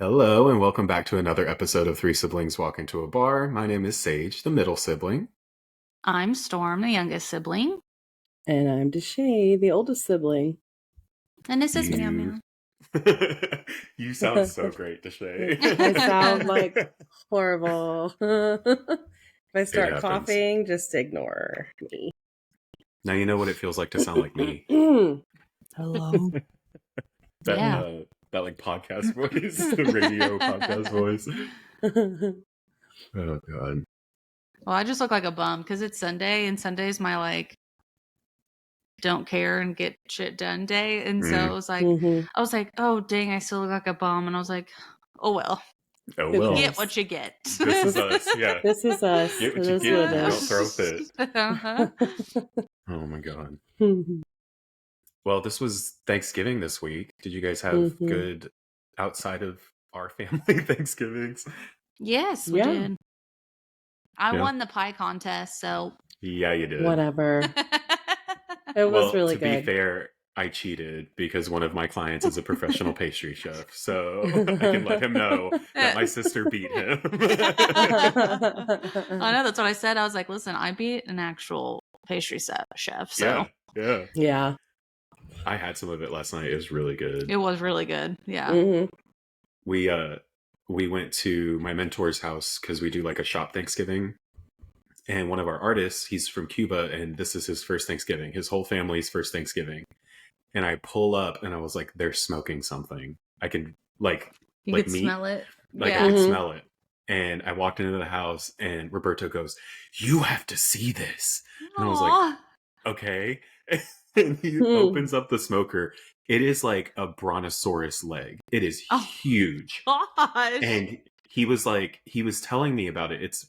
Hello, and welcome back to another episode of Three Siblings Walk Into a Bar. My name is Sage, the middle sibling. I'm Storm, the youngest sibling. And I'm Deshay, the oldest sibling. And this is Meow Meow. You sound so great, Deshay. I sound like horrible. If I start coughing, just ignore me. Now you know what it feels like to sound like me. Hello. That like podcast voice, the radio podcast voice. Oh god. Well, I just look like a bum because it's Sunday, and Sunday's my like don't care and get shit done day. And so I was like, oh dang, I still look like a bum. And I was like, oh well. Oh well. Get what you get. This is us, yeah. This is us. Get what you get. Don't throw a fit. Oh my god. Well, this was Thanksgiving this week. Did you guys have good outside of our family Thanksgivings? Yes, we did. I won the pie contest, so yeah, you did. Whatever. It was really good. To be fair, I cheated because one of my clients is a professional pastry chef, so I can let him know that my sister beat him. I know, that's what I said. I was like, listen, I beat an actual pastry chef. So yeah. I had some of it last night. It was really good. It was really good. Yeah. We went to my mentor's house because we do like a shop Thanksgiving. And one of our artists, he's from Cuba, and this is his first Thanksgiving. His whole family's first Thanksgiving. And I pull up, and I was like, "They're smoking something. I can you could smell it. I could smell it." And I walked into the house, and Roberto goes, "You have to see this." And I was like, "Okay." And he opens up the smoker. It is like a brontosaurus leg. It is huge. Gosh. And he was telling me about it. It's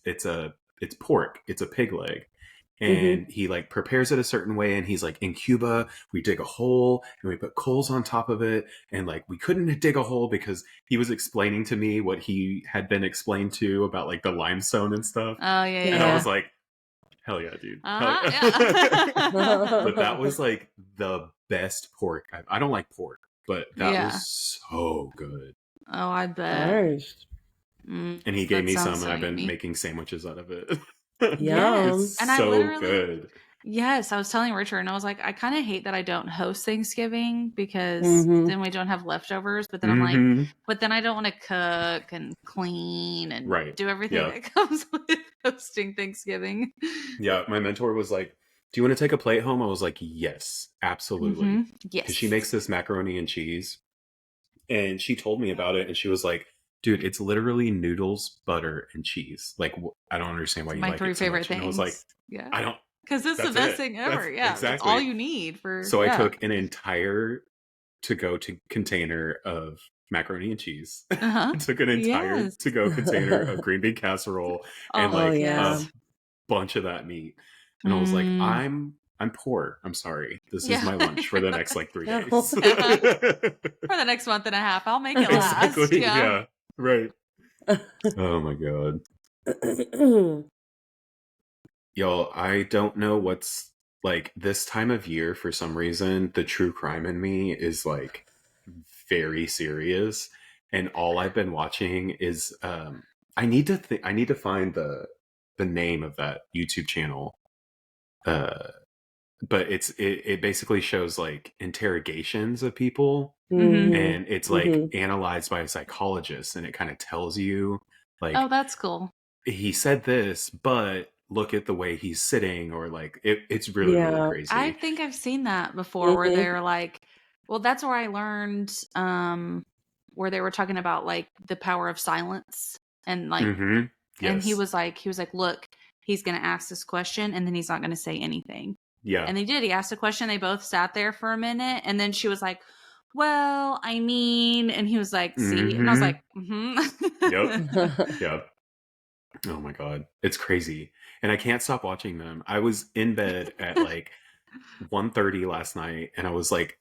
pork. It's a pig leg. And he like prepares it a certain way. And he's like, in Cuba, we dig a hole and we put coals on top of it. And like, we couldn't dig a hole because he was explaining to me what he had been explained to about like the limestone and stuff. Oh, yeah. And I was like, hell yeah, dude. Yeah. But that was like the best pork. I don't like pork, but that was so good. Oh, I bet. And he gave me some, and I've been making sandwiches out of it. Yum. It's so good. Yes, I was telling Richard, and I was like, I kind of hate that I don't host Thanksgiving because then we don't have leftovers. But then I'm like, but then I don't want to cook and clean and do everything that comes with hosting Thanksgiving. Yeah, my mentor was like, "Do you want to take a plate home?" I was like, "Yes, absolutely." Yes, because she makes this macaroni and cheese, and she told me about it, and she was like, "Dude, it's literally noodles, butter, and cheese. Like, I don't understand why you like it so much." My 3 favorite things. And I was like, I don't. Because it's the best thing ever. That's all you need for. So I took an entire to-go container of macaroni and cheese. I took an entire to-go container of green bean casserole and a bunch of that meat. And I was like, I'm poor. I'm sorry. This is my lunch for the next like 3 days. For the next month and a half, I'll make it last. Exactly. Yeah. Right. Oh my god. Y'all, I don't know what's like this time of year. For some reason, the true crime in me is like very serious, and all I've been watching is I need to find the name of that YouTube channel. But it basically shows like interrogations of people, and it's like analyzed by a psychologist, and it kind of tells you like, oh, that's cool. He said this, but look at the way he's sitting, or like it's really really crazy. I think I've seen that before, where they're like, well, that's where I learned where they were talking about like the power of silence, and like and he was like, look, he's gonna ask this question and then he's not gonna say anything. Yeah. And they did. He asked a question. They both sat there for a minute, and then she was like, well, I mean, and he was like, see, and I was like, Yep. Yep. Oh my god, it's crazy. And I can't stop watching them. I was in bed at like 1:30 last night, and I was like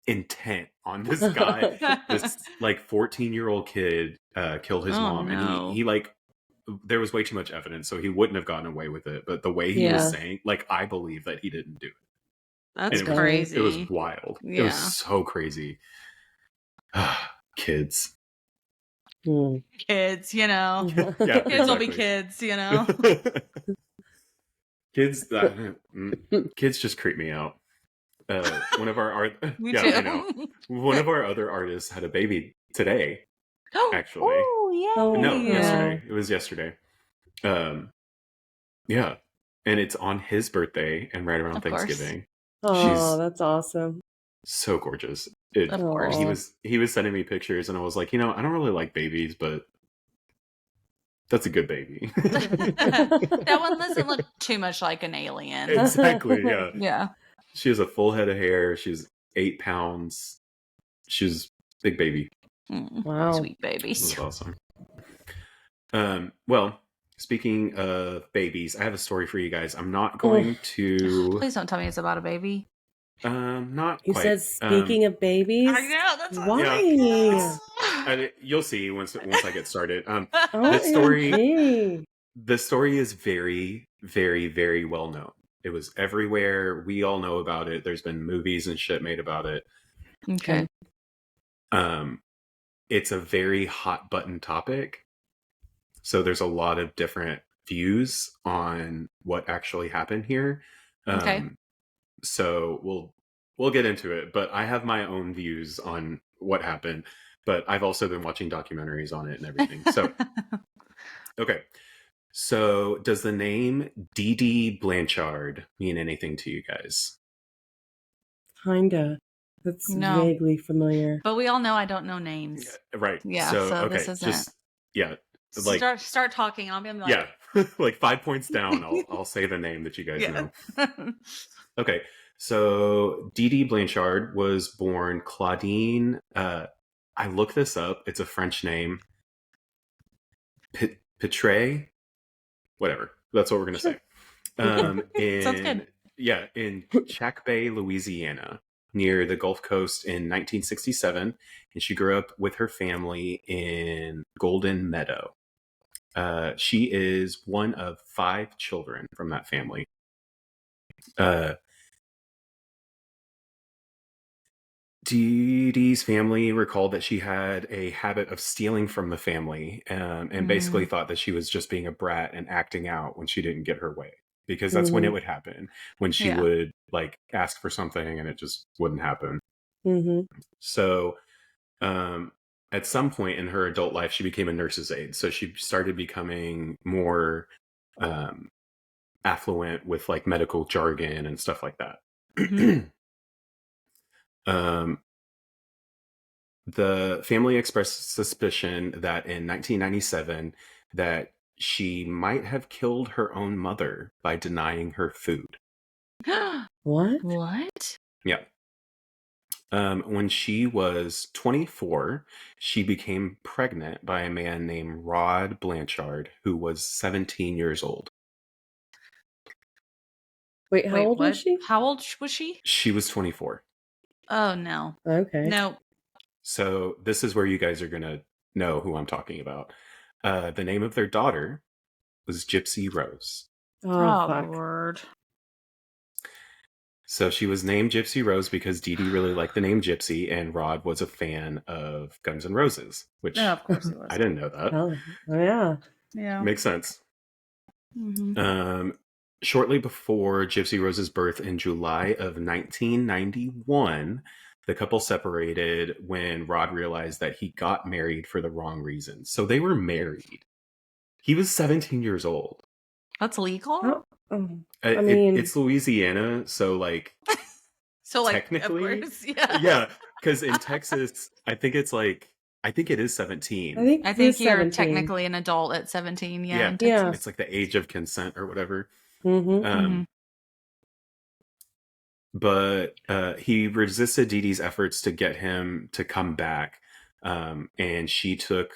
intent on this guy. This like 14-year-old kid killed his mom, and he like, there was way too much evidence, so he wouldn't have gotten away with it. But the way he was saying, like, I believe that he didn't do it. That's crazy. It was wild. Yeah. It was so crazy. Kids. Kids, you know. Yeah, kids will be kids, you know. Kids, kids just creep me out. One of our art, Me yeah, too. I know. One of our other artists had a baby today, actually. Oh, yay! No, yesterday. It was yesterday. Yeah, and it's on his birthday and right around Thanksgiving. Oh, that's awesome. So gorgeous. Of course. He was sending me pictures, and I was like, I don't really like babies, but that's a good baby. That one doesn't look too much like an alien. Exactly. Yeah. Yeah. She has a full head of hair. She's 8 pounds. She's big baby. Wow. Sweet babies. That's awesome. Well, speaking of babies, I have a story for you guys. I'm not going to. Please don't tell me it's about a baby. Not you quite. said speaking of babies. I know that's why. Yeah, you'll see once I get started. The story is very, very, very well known. It was everywhere. We all know about it. There's been movies and shit made about it. Okay. It's a very hot button topic. So there's a lot of different views on what actually happened here. Okay. So we'll get into it, but I have my own views on what happened, but I've also been watching documentaries on it and everything. So, okay. So does the name Dee Dee Blanchard mean anything to you guys? Kinda. That's vaguely familiar. But we all know I don't know names. Yeah, right. Yeah. So okay. This isn't. Like start talking. I'll be like, yeah, like 5 points down. I'll say the name that you guys know. Okay. So Dee Dee Blanchard was born Claudine. I looked this up. It's a French name. Pitre. Whatever. That's what we're gonna say. Sounds good. Yeah, in Chack Bay, Louisiana, near the Gulf Coast in 1967, and she grew up with her family in Golden Meadow. She is one of 5 children from that family. Dee Dee's family recalled that she had a habit of stealing from the family, and basically thought that she was just being a brat and acting out when she didn't get her way. Because that's when it would happen, when she would like ask for something and it just wouldn't happen. So at some point in her adult life, she became a nurse's aide. So she started becoming more affluent with like medical jargon and stuff like that. The family expressed suspicion that in 1997 that she might have killed her own mother by denying her food. What? Yeah. When she was 24, she became pregnant by a man named Rod Blanchard, who was 17 years old. Wait, how old was she? How old was she? She was 24. Oh, no. Okay. No. So this is where you guys are going to know who I'm talking about. The name of their daughter was Gypsy Rose. Oh, fuck. Lord. So she was named Gypsy Rose because Dee Dee really liked the name Gypsy, and Rod was a fan of Guns N' Roses, which of course he was. I didn't know that. Oh, yeah. Yeah. Makes sense. Shortly before Gypsy Rose's birth in July of 1991, the couple separated when Rod realized that he got married for the wrong reasons. So they were married. He was 17 years old. That's legal? I mean, it's Louisiana, so like, technically, of course, yeah. Yeah, because in Texas, I think it is 17. I think you're 17. technically an adult at 17. Yeah, in Texas. It's like the age of consent or whatever. But he resisted Dee Dee's efforts to get him to come back, and she took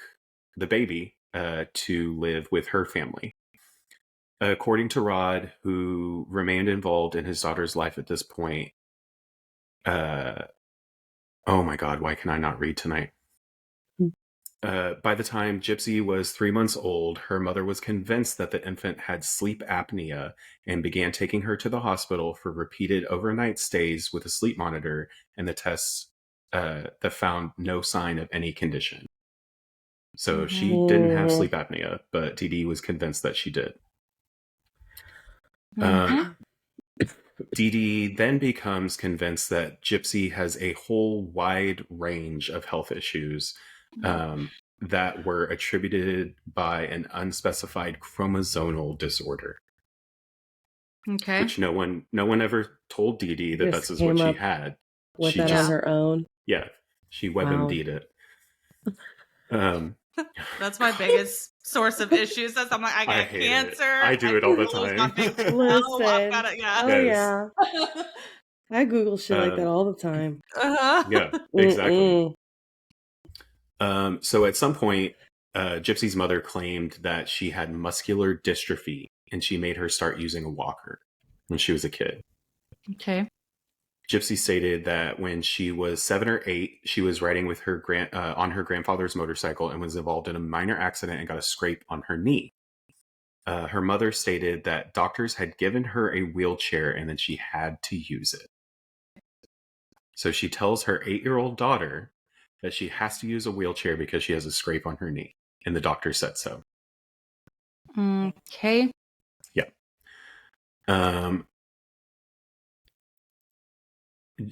the baby to live with her family. According to Rod, who remained involved in his daughter's life at this point, oh my God, why can I not read tonight? By the time Gypsy was 3 months old, her mother was convinced that the infant had sleep apnea and began taking her to the hospital for repeated overnight stays with a sleep monitor and the tests that found no sign of any condition. So she didn't have sleep apnea, but Dee Dee was convinced that she did. Dee Dee then becomes convinced that Gypsy has a whole wide range of health issues that were attributed by an unspecified chromosomal disorder. Okay. Which no one ever told Dee Dee that this is what she had. With that on her own. Yeah. She WebMD'd it. That's my biggest source of issues. That's I'm like, I got cancer. I do it all the time. Listen. I've got it, yeah. Oh yeah. I Google shit like that all the time. Yeah, exactly. So at some point, Gypsy's mother claimed that she had muscular dystrophy, and she made her start using a walker when she was a kid. Okay. Gypsy stated that when she was 7 or 8, she was riding with her on her grandfather's motorcycle and was involved in a minor accident and got a scrape on her knee. Her mother stated that doctors had given her a wheelchair and that she had to use it. So she tells her 8-year-old daughter that she has to use a wheelchair because she has a scrape on her knee, and the doctor said so. Okay. Yeah.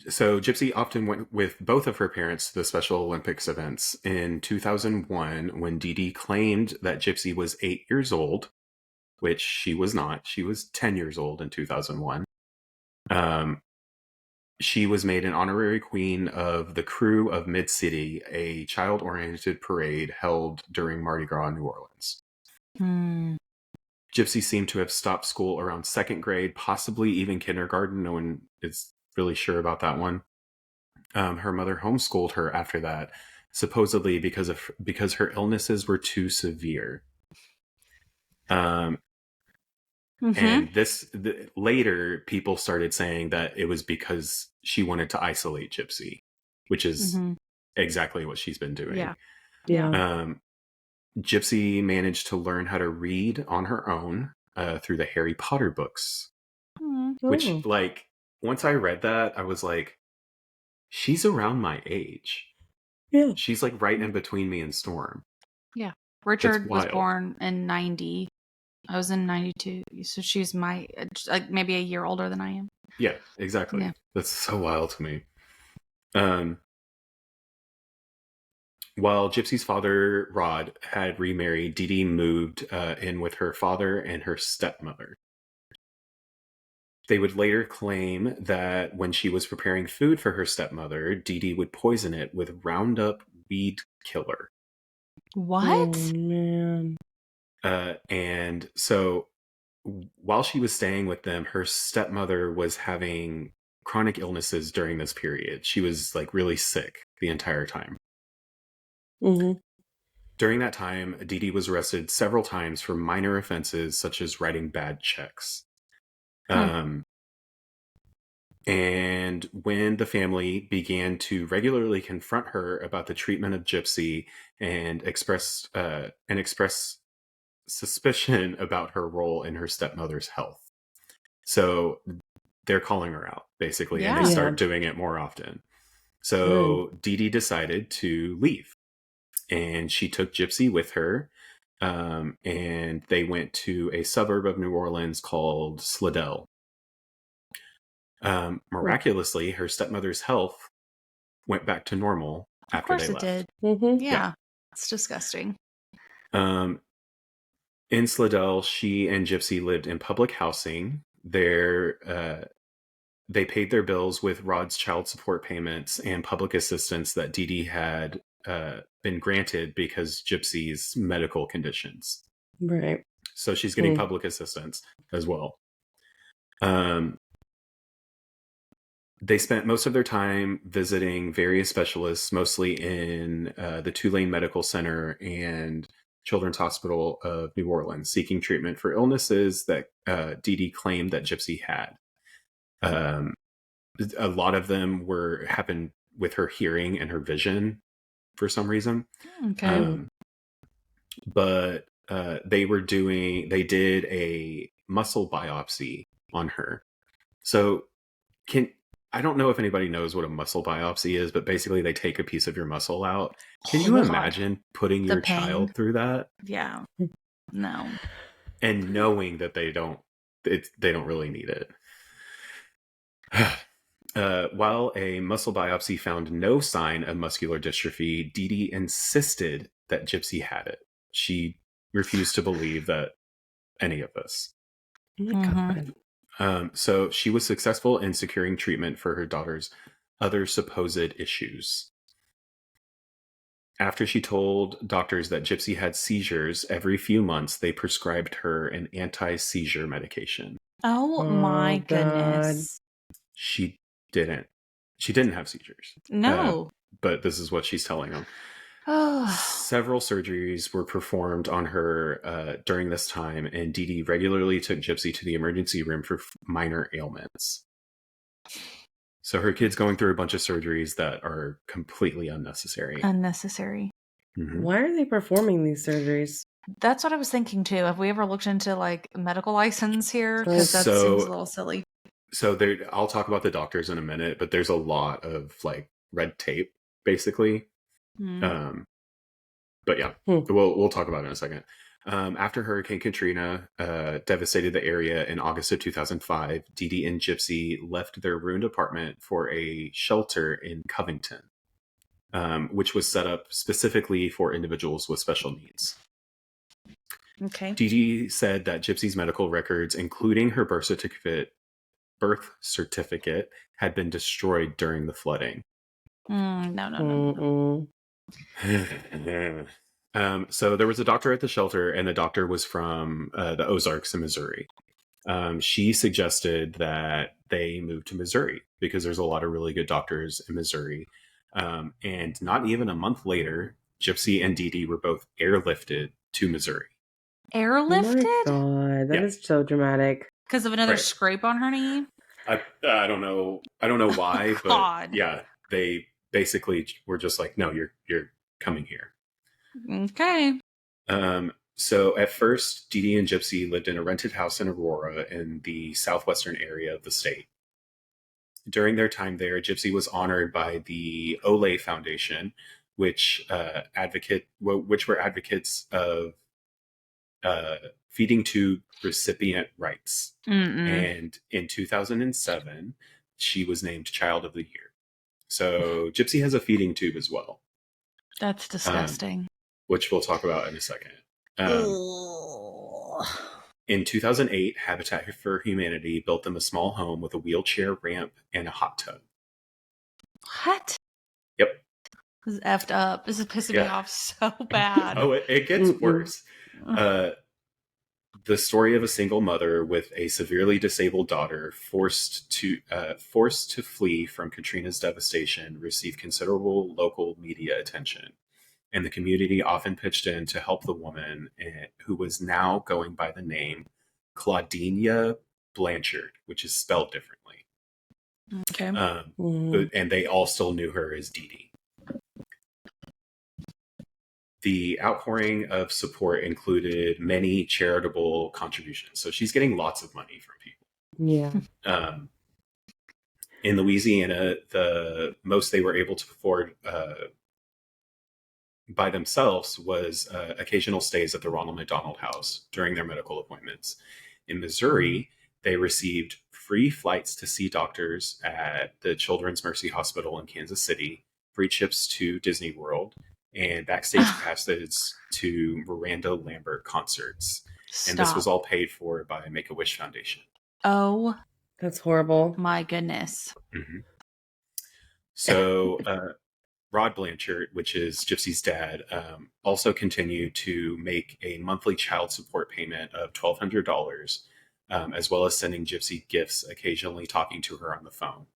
So Gypsy often went with both of her parents to the Special Olympics events. In 2001, when Dee Dee claimed that Gypsy was 8 years old, which she was not, she was 10 years old in 2001. She was made an honorary queen of the Crew of Mid-City, a child-oriented parade held during Mardi Gras in New Orleans. Gypsy seemed to have stopped school around 2nd grade, possibly even kindergarten. No one is really sure about that one. Her mother homeschooled her after that, supposedly because her illnesses were too severe. And later people started saying that it was because she wanted to isolate Gypsy, which is exactly what she's been doing. Yeah. Gypsy managed to learn how to read on her own through the Harry Potter books, which, like, once I read that, I was like, she's around my age. Yeah. She's like right in between me and Storm. Yeah. Richard was born in 90. I was in 92. So she's like maybe a year older than I am. Yeah, exactly. Yeah. That's so wild to me. While Gypsy's father, Rod, had remarried, Dee Dee moved in with her father and her stepmother. They would later claim that when she was preparing food for her stepmother, Dee Dee would poison it with Roundup weed killer. What? Oh, man. And so while she was staying with them, her stepmother was having chronic illnesses during this period. She was like really sick the entire time. During that time, Dee Dee was arrested several times for minor offenses such as writing bad checks. And when the family began to regularly confront her about the treatment of Gypsy and express suspicion about her role in her stepmother's health. So they're calling her out, basically, and they start doing it more often. So Dee Dee decided to leave, and she took Gypsy with her, and they went to a suburb of New Orleans called Slidell. Miraculously, her stepmother's health went back to normal after they left. Of course it did. Yeah. It's disgusting. In Slidell, she and Gypsy lived in public housing. They paid their bills with Rod's child support payments and public assistance that Dee Dee had been granted because Gypsy's medical conditions. Right. So she's getting public assistance as well. They spent most of their time visiting various specialists, mostly in the Tulane Medical Center and Children's Hospital of New Orleans, seeking treatment for illnesses that Dee Dee claimed that Gypsy had. A lot of them happened with her hearing and her vision for some reason. Okay. But they did a muscle biopsy on her. So I don't know if anybody knows what a muscle biopsy is, but basically they take a piece of your muscle out. Can Oh you my imagine putting The your pain. child through that? Yeah. No. And knowing that they don't really need it. While a muscle biopsy found no sign of muscular dystrophy, Dee Dee insisted that Gypsy had it. She refused to believe that any of this. Oh my God. So she was successful in securing treatment for her daughter's other supposed issues. After she told doctors that Gypsy had seizures every few months, they prescribed her an anti-seizure medication. Oh my goodness. She didn't. She didn't have seizures. No. But this is what she's telling them. Several surgeries were performed on her during this time, and Dee Dee regularly took Gypsy to the emergency room for minor ailments. So her kid's going through a bunch of surgeries that are completely unnecessary. Mm-hmm. Why are they performing these surgeries? That's what I was thinking too. Have we ever looked into like medical license here? Because that seems a little silly. So I'll talk about the doctors in a minute, but there's a lot of like red tape, basically. But yeah, we'll talk about it in a second. After Hurricane Katrina devastated the area in August of 2005, Dee Dee and Gypsy left their ruined apartment for a shelter in Covington, which was set up specifically for individuals with special needs. Okay. Dee Dee said that Gypsy's medical records, including her birth certificate, had been destroyed during the flooding. No. So there was a doctor at the shelter, and the doctor was from the Ozarks in Missouri. She suggested that they move to Missouri because there's a lot of really good doctors in Missouri. And not even a month later, Gypsy and Dee Dee were both airlifted to Missouri. Airlifted? Oh my God, that is so dramatic. Because of another scrape on her knee? I don't know. I don't know why, but yeah, they basically were just like, no, you're coming here. Okay. So at first, Dee Dee and Gypsy lived in a rented house in Aurora in the southwestern area of the state. During their time there, Gypsy was honored by the Olay Foundation, which were advocates of feeding tube recipient rights. And in 2007, she was named Child of the Year. So Gypsy has a feeding tube as well. That's disgusting. Which we'll talk about in a second. In 2008, Habitat for Humanity built them a small home with a wheelchair ramp and a hot tub. What? Yep. This is effed up. This is pissing me off so bad. Oh, it gets worse. The story of a single mother with a severely disabled daughter forced to flee from Katrina's devastation received considerable local media attention. And the community often pitched in to help the woman, who was now going by the name Claudina Blanchard, which is spelled differently. Okay. And they all still knew her as Dee Dee. The outpouring of support included many charitable contributions. So she's getting lots of money from people. Yeah. In Louisiana, the most they were able to afford by themselves was occasional stays at the Ronald McDonald House during their medical appointments. In Missouri, they received free flights to see doctors at the Children's Mercy Hospital in Kansas City, free trips to Disney World, and backstage passes to Miranda Lambert concerts. Stop. And this was all paid for by Make-A-Wish Foundation. Oh. That's horrible. My goodness. Mm-hmm. So Rod Blanchard, which is Gypsy's dad, also continued to make a monthly child support payment of $1,200, as well as sending Gypsy gifts, occasionally talking to her on the phone.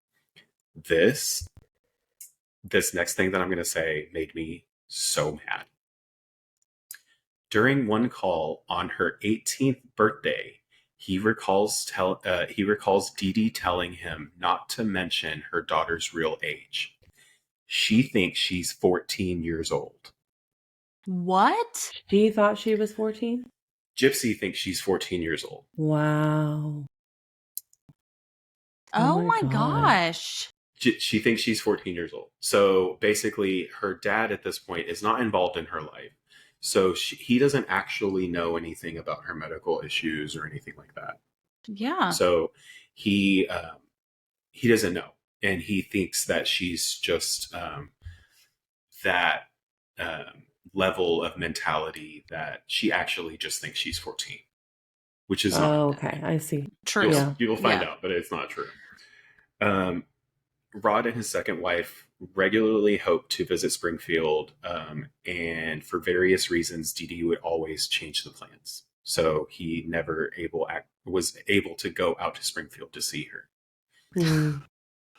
This next thing that I'm going to say made me so mad. During one call on her 18th birthday, he recalls Dee Dee telling him not to mention her daughter's real age. She thinks she's 14 years old. What? She thought she was 14? Gypsy thinks she's 14 years old. Wow. Oh my gosh. She thinks she's 14 years old. So basically, her dad at this point is not involved in her life. So he doesn't actually know anything about her medical issues or anything like that. Yeah. So he doesn't know, and he thinks that she's just that level of mentality that she actually just thinks she's 14, which is not. Okay, I see. True. You'll find out, but it's not true. Rod and his second wife regularly hoped to visit Springfield, and for various reasons, Dee Dee would always change the plans. So he never was able to go out to Springfield to see her.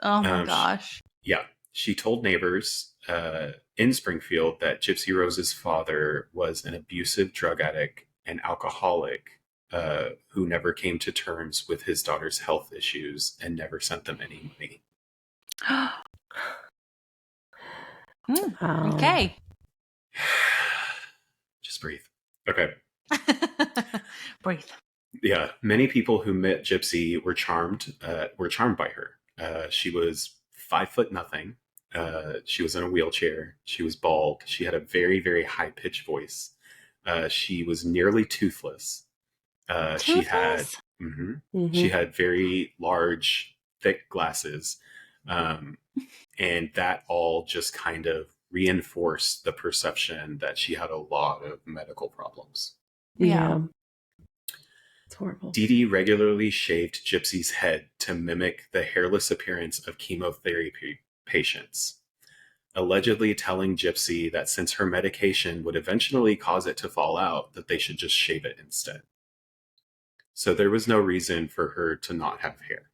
Oh my gosh. She told neighbors in Springfield that Gypsy Rose's father was an abusive drug addict and alcoholic who never came to terms with his daughter's health issues and never sent them any money. Okay. Just breathe. Okay. Breathe. Yeah, many people who met Gypsy were charmed by her. She was 5'0". She was in a wheelchair. She was bald. She had a very, very high pitched voice. She was nearly toothless. She had very large, thick glasses. And that all just kind of reinforced the perception that she had a lot of medical problems. Yeah. It's horrible. Dee Dee regularly shaved Gypsy's head to mimic the hairless appearance of chemotherapy patients, allegedly telling Gypsy that since her medication would eventually cause it to fall out, that they should just shave it instead. So there was no reason for her to not have hair.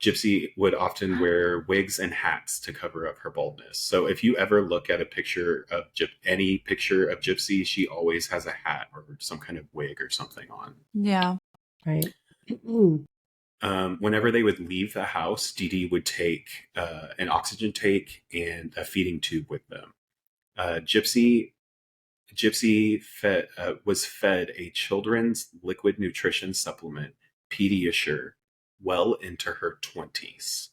Gypsy would often wear wigs and hats to cover up her baldness. So if you ever look at a picture of any picture of Gypsy, she always has a hat or some kind of wig or something on. Yeah. Right. Whenever they would leave the house, Dee Dee would take an oxygen tank and a feeding tube with them. Gypsy was fed a children's liquid nutrition supplement, Pediasure, well into her 20s.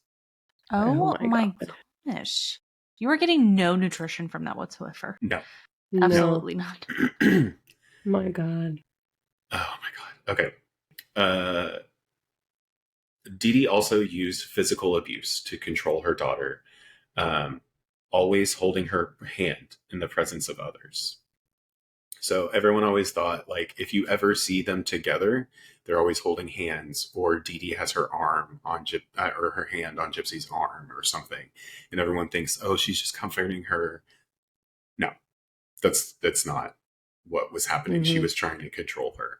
Oh my gosh. You were getting no nutrition from that whatsoever. No. Absolutely not. My God. Oh my God. Okay. Dee Dee also used physical abuse to control her daughter, always holding her hand in the presence of others. So everyone always thought, like, if you ever see them together, they're always holding hands, or Dee Dee has her arm on or her hand on Gypsy's arm or something, and everyone thinks, oh, she's just comforting her. No, that's not what was happening. She was trying to control her.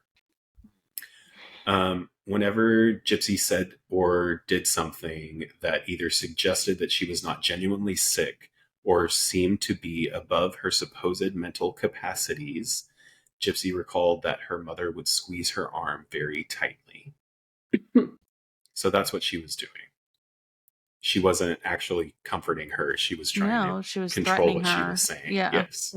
Whenever Gypsy said or did something that either suggested that she was not genuinely sick or seemed to be above her supposed mental capacities, Gypsy recalled that her mother would squeeze her arm very tightly. So that's what she was doing. She wasn't actually comforting her. She was trying to control what she was saying. Yeah. Yes.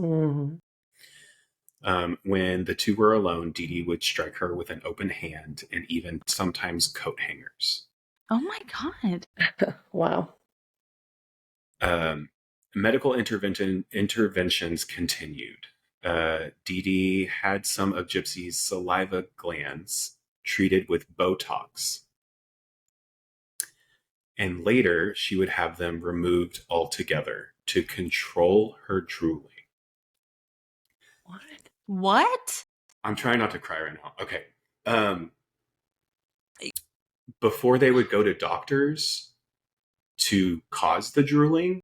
When the two were alone, Dee Dee would strike her with an open hand and even sometimes coat hangers. Oh my God. Wow. Medical interventions continued. Dee Dee had some of Gypsy's saliva glands treated with Botox. And later, she would have them removed altogether to control her drooling. What? I'm trying not to cry right now. Okay. Before they would go to doctors to cause the drooling,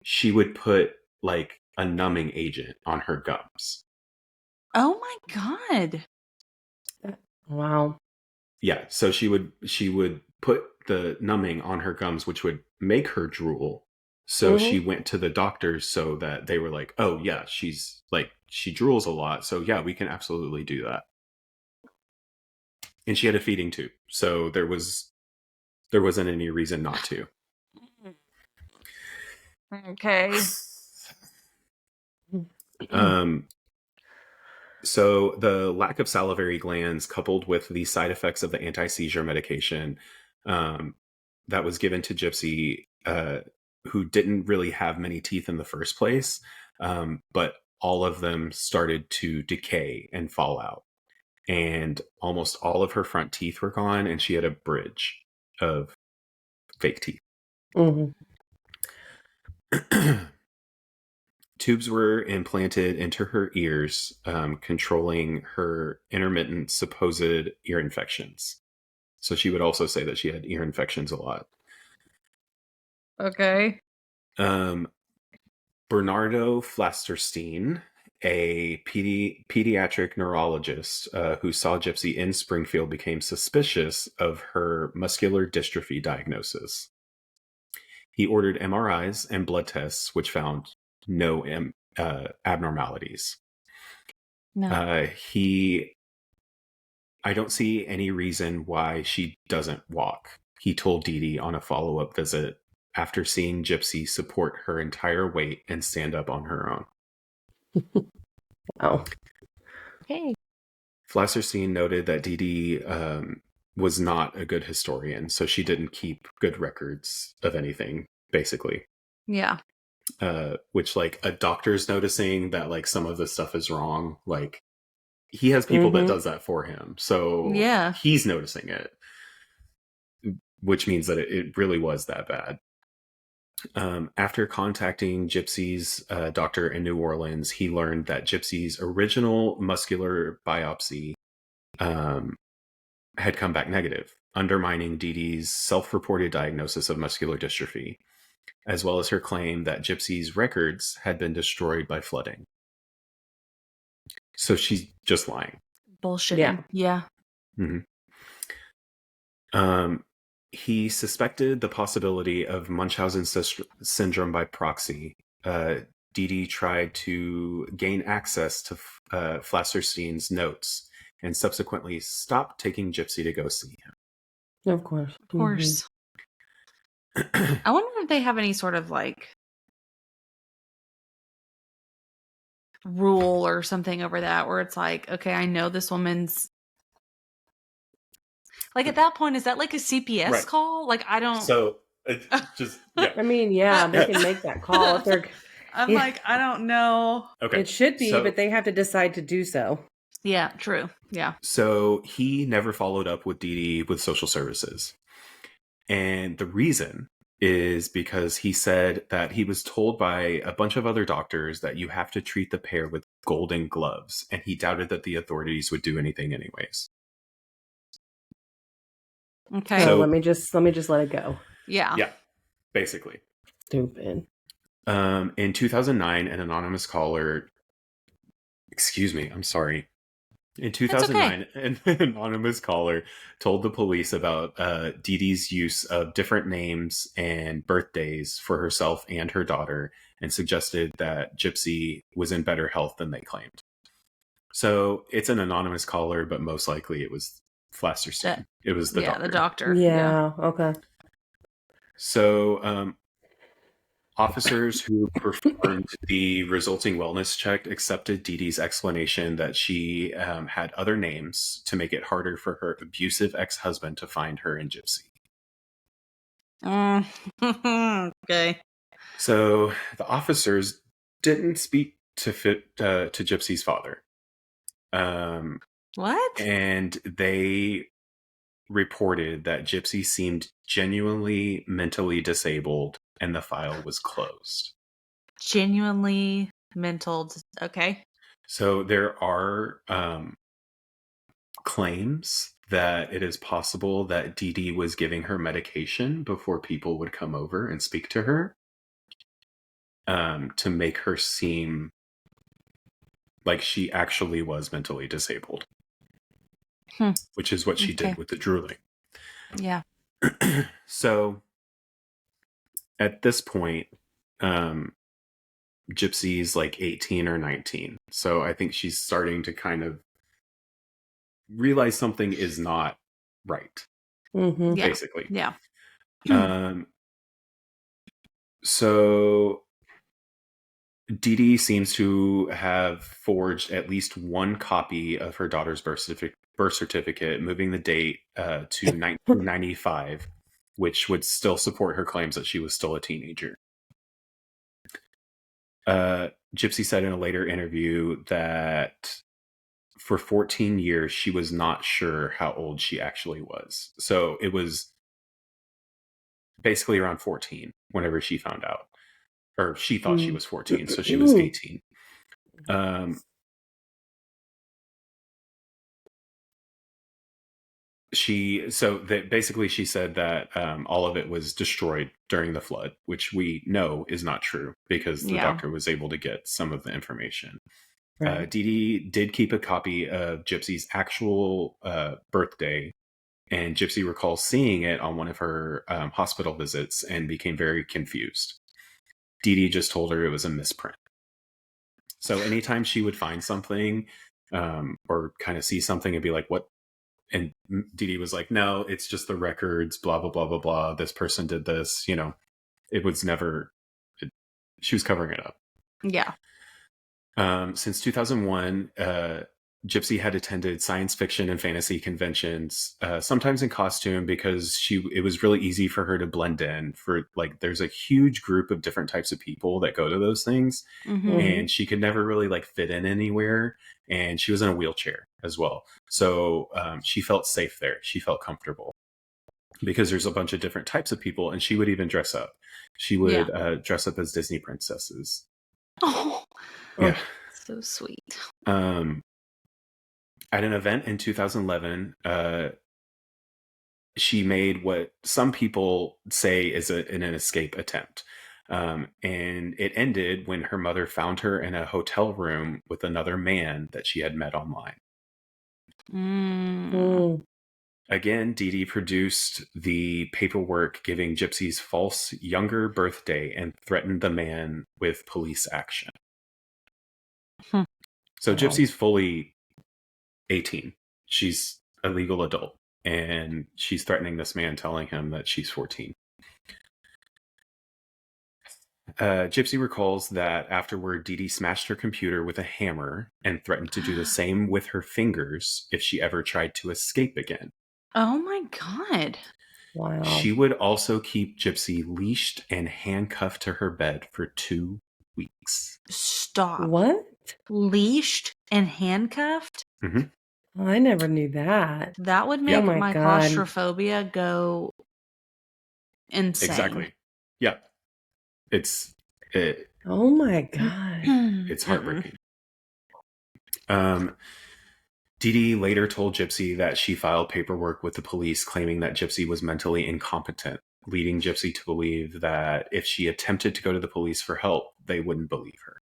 she would put like a numbing agent on her gums. Oh my God. Wow. Yeah, so she would put the numbing on her gums, which would make her drool. So she went to the doctors so that they were like, oh yeah, she's like, she drools a lot. So yeah, we can absolutely do that. And she had a feeding tube. So there wasn't any reason not to. Okay. So the lack of salivary glands, coupled with the side effects of the anti-seizure medication that was given to Gypsy, who didn't really have many teeth in the first place, but all of them started to decay and fall out. And almost all of her front teeth were gone, and she had a bridge of fake teeth. Mm-hmm. Tubes were implanted into her ears, controlling her intermittent supposed ear infections. So she would also say that she had ear infections a lot. Okay. Bernardo Flasterstein, a pediatric neurologist who saw Gypsy in Springfield, became suspicious of her muscular dystrophy diagnosis. He ordered MRIs and blood tests, which found no abnormalities. No. I don't see any reason why she doesn't walk, he told Dee Dee on a follow-up visit after seeing Gypsy support her entire weight and stand up on her own. Oh. Okay. Flasserstein noted that Dee Dee was not a good historian, so she didn't keep good records of anything, basically. Yeah. Which, like, a doctor's noticing that, like, some of the stuff is wrong, like, he has people that does that for him, so yeah, he's noticing it, which means that it really was that bad. After contacting Gypsy's doctor in New Orleans, he learned that Gypsy's original muscular biopsy had come back negative, undermining Dee Dee's self-reported diagnosis of muscular dystrophy, as well as her claim that Gypsy's records had been destroyed by flooding. So she's just lying. Bullshit. Yeah. Mm-hmm. He suspected the possibility of Munchausen syndrome by proxy. Dee Dee tried to gain access to Flasserstein's notes and subsequently stopped taking Gypsy to go see him. Of course. Of course. I wonder if they have any sort of, like, rule or something over that where it's like, okay, I know this woman's, like, at that point, is that like a CPS call? Like, I don't. So it just, yeah. I mean, yeah, they can make that call if they're. I'm like, I don't know. Okay. It should be, but they have to decide to do so. Yeah, true. Yeah. So he never followed up with Dee Dee with social services. And the reason is because he said that he was told by a bunch of other doctors that you have to treat the pair with golden gloves, and he doubted that the authorities would do anything anyways. Okay. So let me just let it go. Yeah. Yeah. Basically. Stupid. In 2009, an anonymous caller, excuse me, I'm sorry. In 2009, an anonymous caller told the police about Dee Dee's use of different names and birthdays for herself and her daughter, and suggested that Gypsy was in better health than they claimed. So it's an anonymous caller, but most likely it was Flasterstein. It was the doctor. The doctor. Yeah, okay. So officers who performed the resulting wellness check accepted Dee Dee's explanation that she had other names to make it harder for her abusive ex-husband to find her and Gypsy. Okay. So the officers didn't speak to Gypsy's father. What? And they reported that Gypsy seemed genuinely mentally disabled, and the file was closed. Genuinely mental. Okay. So there are claims that it is possible that Dee Dee was giving her medication before people would come over and speak to her, to make her seem like she actually was mentally disabled, which is what she did with the drooling. Yeah. So at this point, Gypsy's like 18 or 19. So I think she's starting to kind of realize something is not right. Basically. Yeah. So Dee Dee seems to have forged at least one copy of her daughter's birth certificate, moving the date to 1995, which would still support her claims that she was still a teenager. Gypsy said in a later interview that for 14 years, she was not sure how old she actually was. So it was basically around 14 whenever she found out. Or she thought she was 14, so she was 18. Basically she said that all of it was destroyed during the flood, which we know is not true because the doctor was able to get some of the information. Right. Dee Dee did keep a copy of Gypsy's actual birthday, and Gypsy recalls seeing it on one of her hospital visits and became very confused. Dee Dee just told her it was a misprint. So anytime she would find something or kind of see something and be like, what? And Dee Dee was like, no, it's just the records, blah, blah, blah, blah, blah. This person did this, it was never, she was covering it up. Yeah. Since 2001, Gypsy had attended science fiction and fantasy conventions, sometimes in costume because it was really easy for her to blend in. There's a huge group of different types of people that go to those things, and she could never really fit in anywhere. And she was in a wheelchair as well, so she felt safe there. She felt comfortable because there's a bunch of different types of people, and she would even dress up. She would dress up as Disney princesses. Oh, yeah, so sweet. At an event in 2011, she made what some people say is an escape attempt. And it ended when her mother found her in a hotel room with another man that she had met online. Again, Dee Dee produced the paperwork giving Gypsy's false younger birthday and threatened the man with police action. So Gypsy's fully 18. She's a legal adult, and she's threatening this man, telling him that she's 14. Gypsy recalls that afterward, Dee Dee smashed her computer with a hammer and threatened to do the same with her fingers if she ever tried to escape again. Oh my God. Wow. She would also keep Gypsy leashed and handcuffed to her bed for 2 weeks. Stop. What? Leashed and handcuffed? Oh, I never knew that. That would make my claustrophobia go insane. Exactly. Yeah. Oh my God. It's heartbreaking. Dee Dee later told Gypsy that she filed paperwork with the police claiming that Gypsy was mentally incompetent, leading Gypsy to believe that if she attempted to go to the police for help, they wouldn't believe her.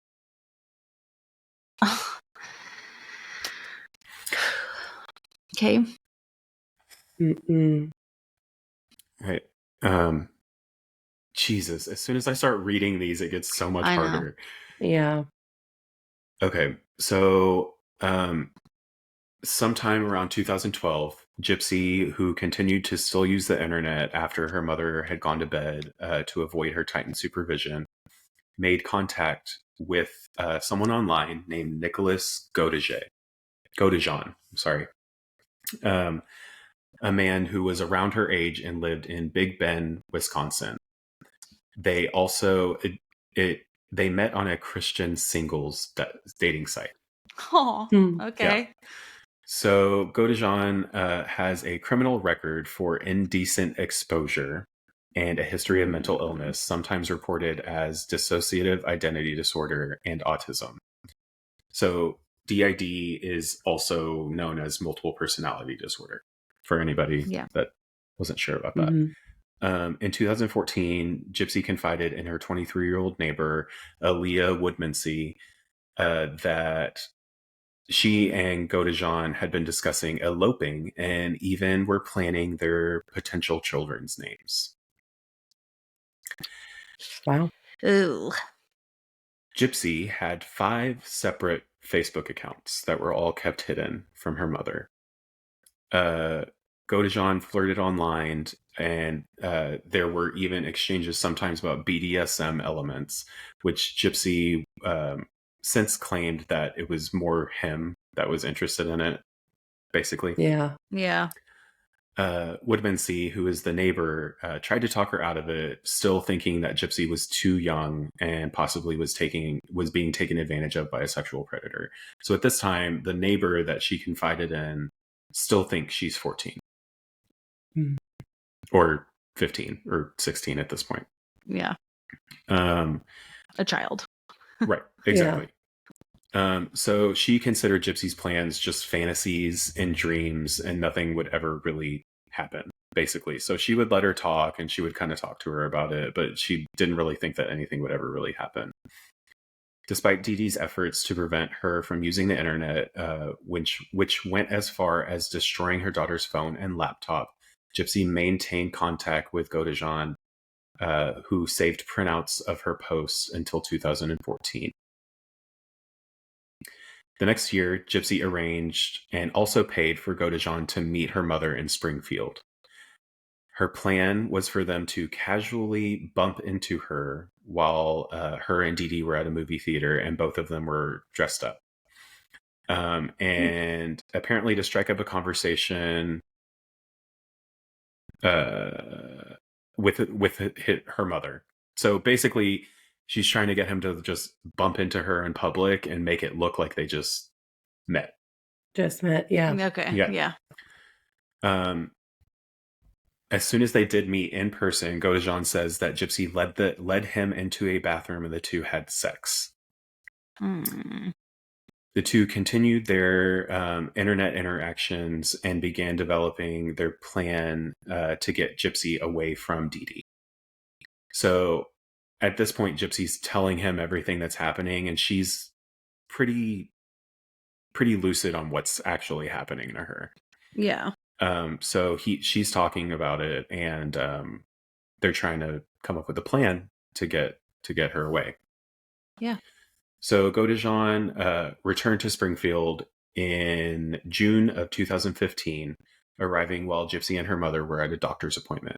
Okay. Right. Jesus, as soon as I start reading these, it gets so much harder. Yeah. Okay. So, sometime around 2012, Gypsy, who continued to still use the internet after her mother had gone to bed to avoid her tightened supervision, made contact with someone online named Nicholas Godejean. Sorry. A man who was around her age and lived in Big Bend, Wisconsin. They also they met on a Christian singles dating site. Oh, okay. Yeah. So Godejean has a criminal record for indecent exposure and a history of mental illness, sometimes reported as dissociative identity disorder and autism. So DID is also known as multiple personality disorder for anybody that wasn't sure about that. In 2014, Gypsy confided in her 23-year-old neighbor, Aaliyah Woodmansey, that she and Godejean had been discussing eloping and even were planning their potential children's names. Wow. Ooh. Gypsy had 5 separate Facebook accounts that were all kept hidden from her mother. Godejean flirted online and there were even exchanges sometimes about BDSM elements, which Gypsy since claimed that it was more him that was interested in it, basically. Yeah. Woodman C, who is the neighbor, tried to talk her out of it, still thinking that Gypsy was too young and possibly was being taken advantage of by a sexual predator. So at this time, the neighbor that she confided in still thinks she's 14. Or 15 or 16 at this point. Yeah. A child. Right, exactly. So she considered Gypsy's plans just fantasies and dreams, and nothing would ever really happen, basically. So she would let her talk, and she would kind of talk to her about it, but she didn't really think that anything would ever really happen. Despite Dee Dee's efforts to prevent her from using the internet, which went as far as destroying her daughter's phone and laptop, Gypsy maintained contact with Godejan, who saved printouts of her posts until 2014. The next year, Gypsy arranged and also paid for Godejan to meet her mother in Springfield. Her plan was for them to casually bump into her while her and Dee Dee were at a movie theater, and both of them were dressed up. And apparently to strike up a conversation with her mother. So basically, she's trying to get him to just bump into her in public and make it look like they just met. Yeah. Okay. Yeah. As soon as they did meet in person, Godejan says that Gypsy led him into a bathroom and the two had sex. The two continued their internet interactions and began developing their plan to get Gypsy away from Dee Dee. So at this point, Gypsy's telling him everything that's happening, and she's pretty lucid on what's actually happening to her. Yeah. So she's talking about it, and they're trying to come up with a plan to get her away. Yeah. So Godejan returned to Springfield in June of 2015, arriving while Gypsy and her mother were at a doctor's appointment.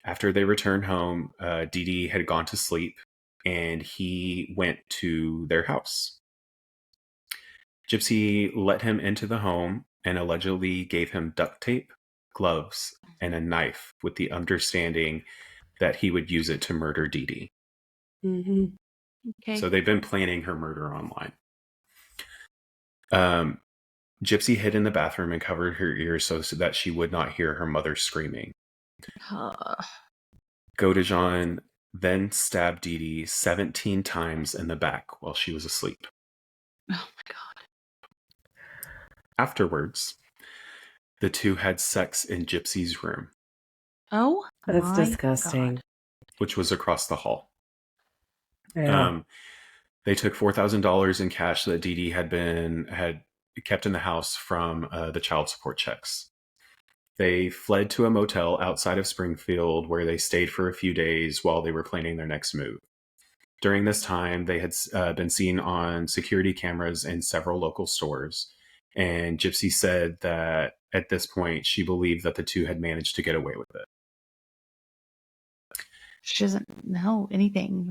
After they returned home, Dee Dee had gone to sleep, and he went to their house. Gypsy let him into the home and allegedly gave him duct tape, gloves, and a knife with the understanding that he would use it to murder Dee Dee. Mm-hmm. Okay. So they've been planning her murder online. Gypsy hid in the bathroom and covered her ears so that she would not hear her mother screaming. Godejan then stabbed Dee Dee 17 times in the back while she was asleep. Oh my God. Afterwards, the two had sex in Gypsy's room. Oh, that's disgusting. God. Which was across the hall. Yeah. They took $4,000 in cash that Dee Dee had kept in the house from the child support checks. They fled to a motel outside of Springfield where they stayed for a few days while they were planning their next move. During this time, they had been seen on security cameras in several local stores, and Gypsy said that at this point she believed that the two had managed to get away with it. She doesn't know anything.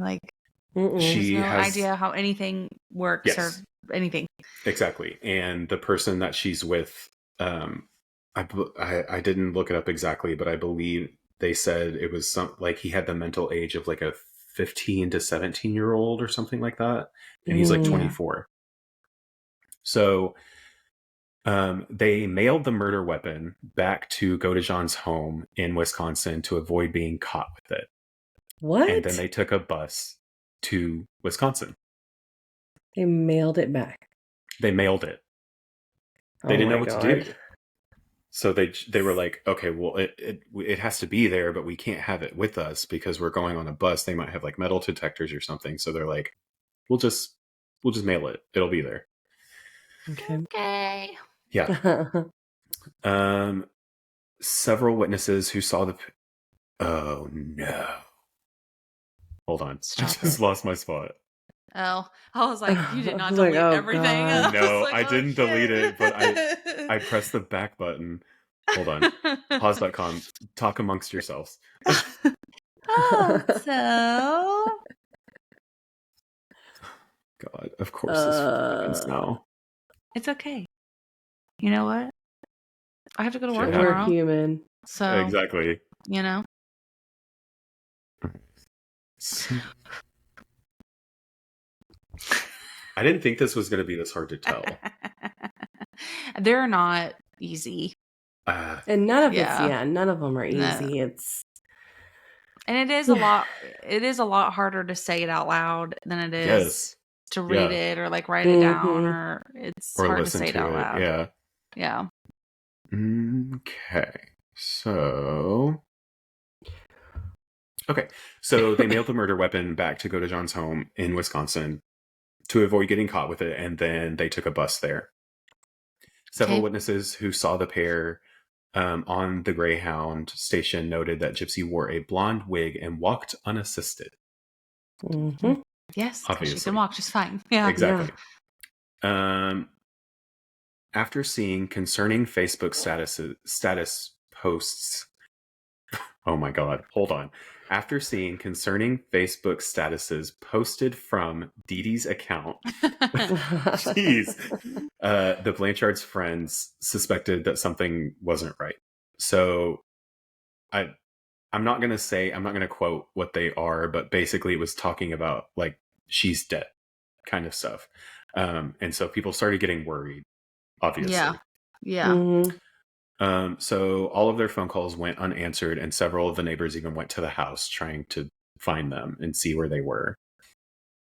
She has no has idea how anything works or anything. Exactly. And the person that she's with, I didn't look it up exactly, but I believe they said it was he had the mental age of like a 15 to 17-year-old or something like that. And he's like 24. So they mailed the murder weapon back to Godejan's home in Wisconsin to avoid being caught with it. What? And then they took a bus to Wisconsin. They mailed it back. They mailed it. They didn't know what to do. So they were like, okay, well, it has to be there, but we can't have it with us because we're going on a bus. They might have like metal detectors or something. So they're like, we'll just mail it. It'll be there. Okay. Yeah. Several witnesses who saw oh no. Hold on. I just lost my spot. Oh, I was like, you did not delete everything. No, I didn't delete it, but I pressed the back button. Hold on. Pause.com. Talk amongst yourselves. Oh, so... God, of course this happens now. It's okay. You know what? I have to go to work We're tomorrow. human. So, exactly. You know? I didn't think this was going to be this hard to tell. They're not easy. And none of none of them are easy. No. And it is a lot harder to say it out loud than it is to read it or like write it down, or it's hard to say it out loud. Yeah. Okay. So they mailed the murder weapon back to Godejohn's home in Wisconsin to avoid getting caught with it, and then they took a bus there. Several witnesses who saw the pair on the Greyhound station noted that Gypsy wore a blonde wig and walked unassisted. Mm-hmm. Yes, obviously. She can walk just fine. Yeah, exactly. Yeah. After seeing concerning Facebook status posts, oh my God, hold on. After seeing concerning Facebook statuses posted from Dee Dee's account, jeez, the Blanchard's friends suspected that something wasn't right. So I'm not going to quote what they are, but basically it was talking about like, she's dead kind of stuff. And so people started getting worried, obviously. Yeah. Mm-hmm. So all of their phone calls went unanswered, and several of the neighbors even went to the house trying to find them and see where they were.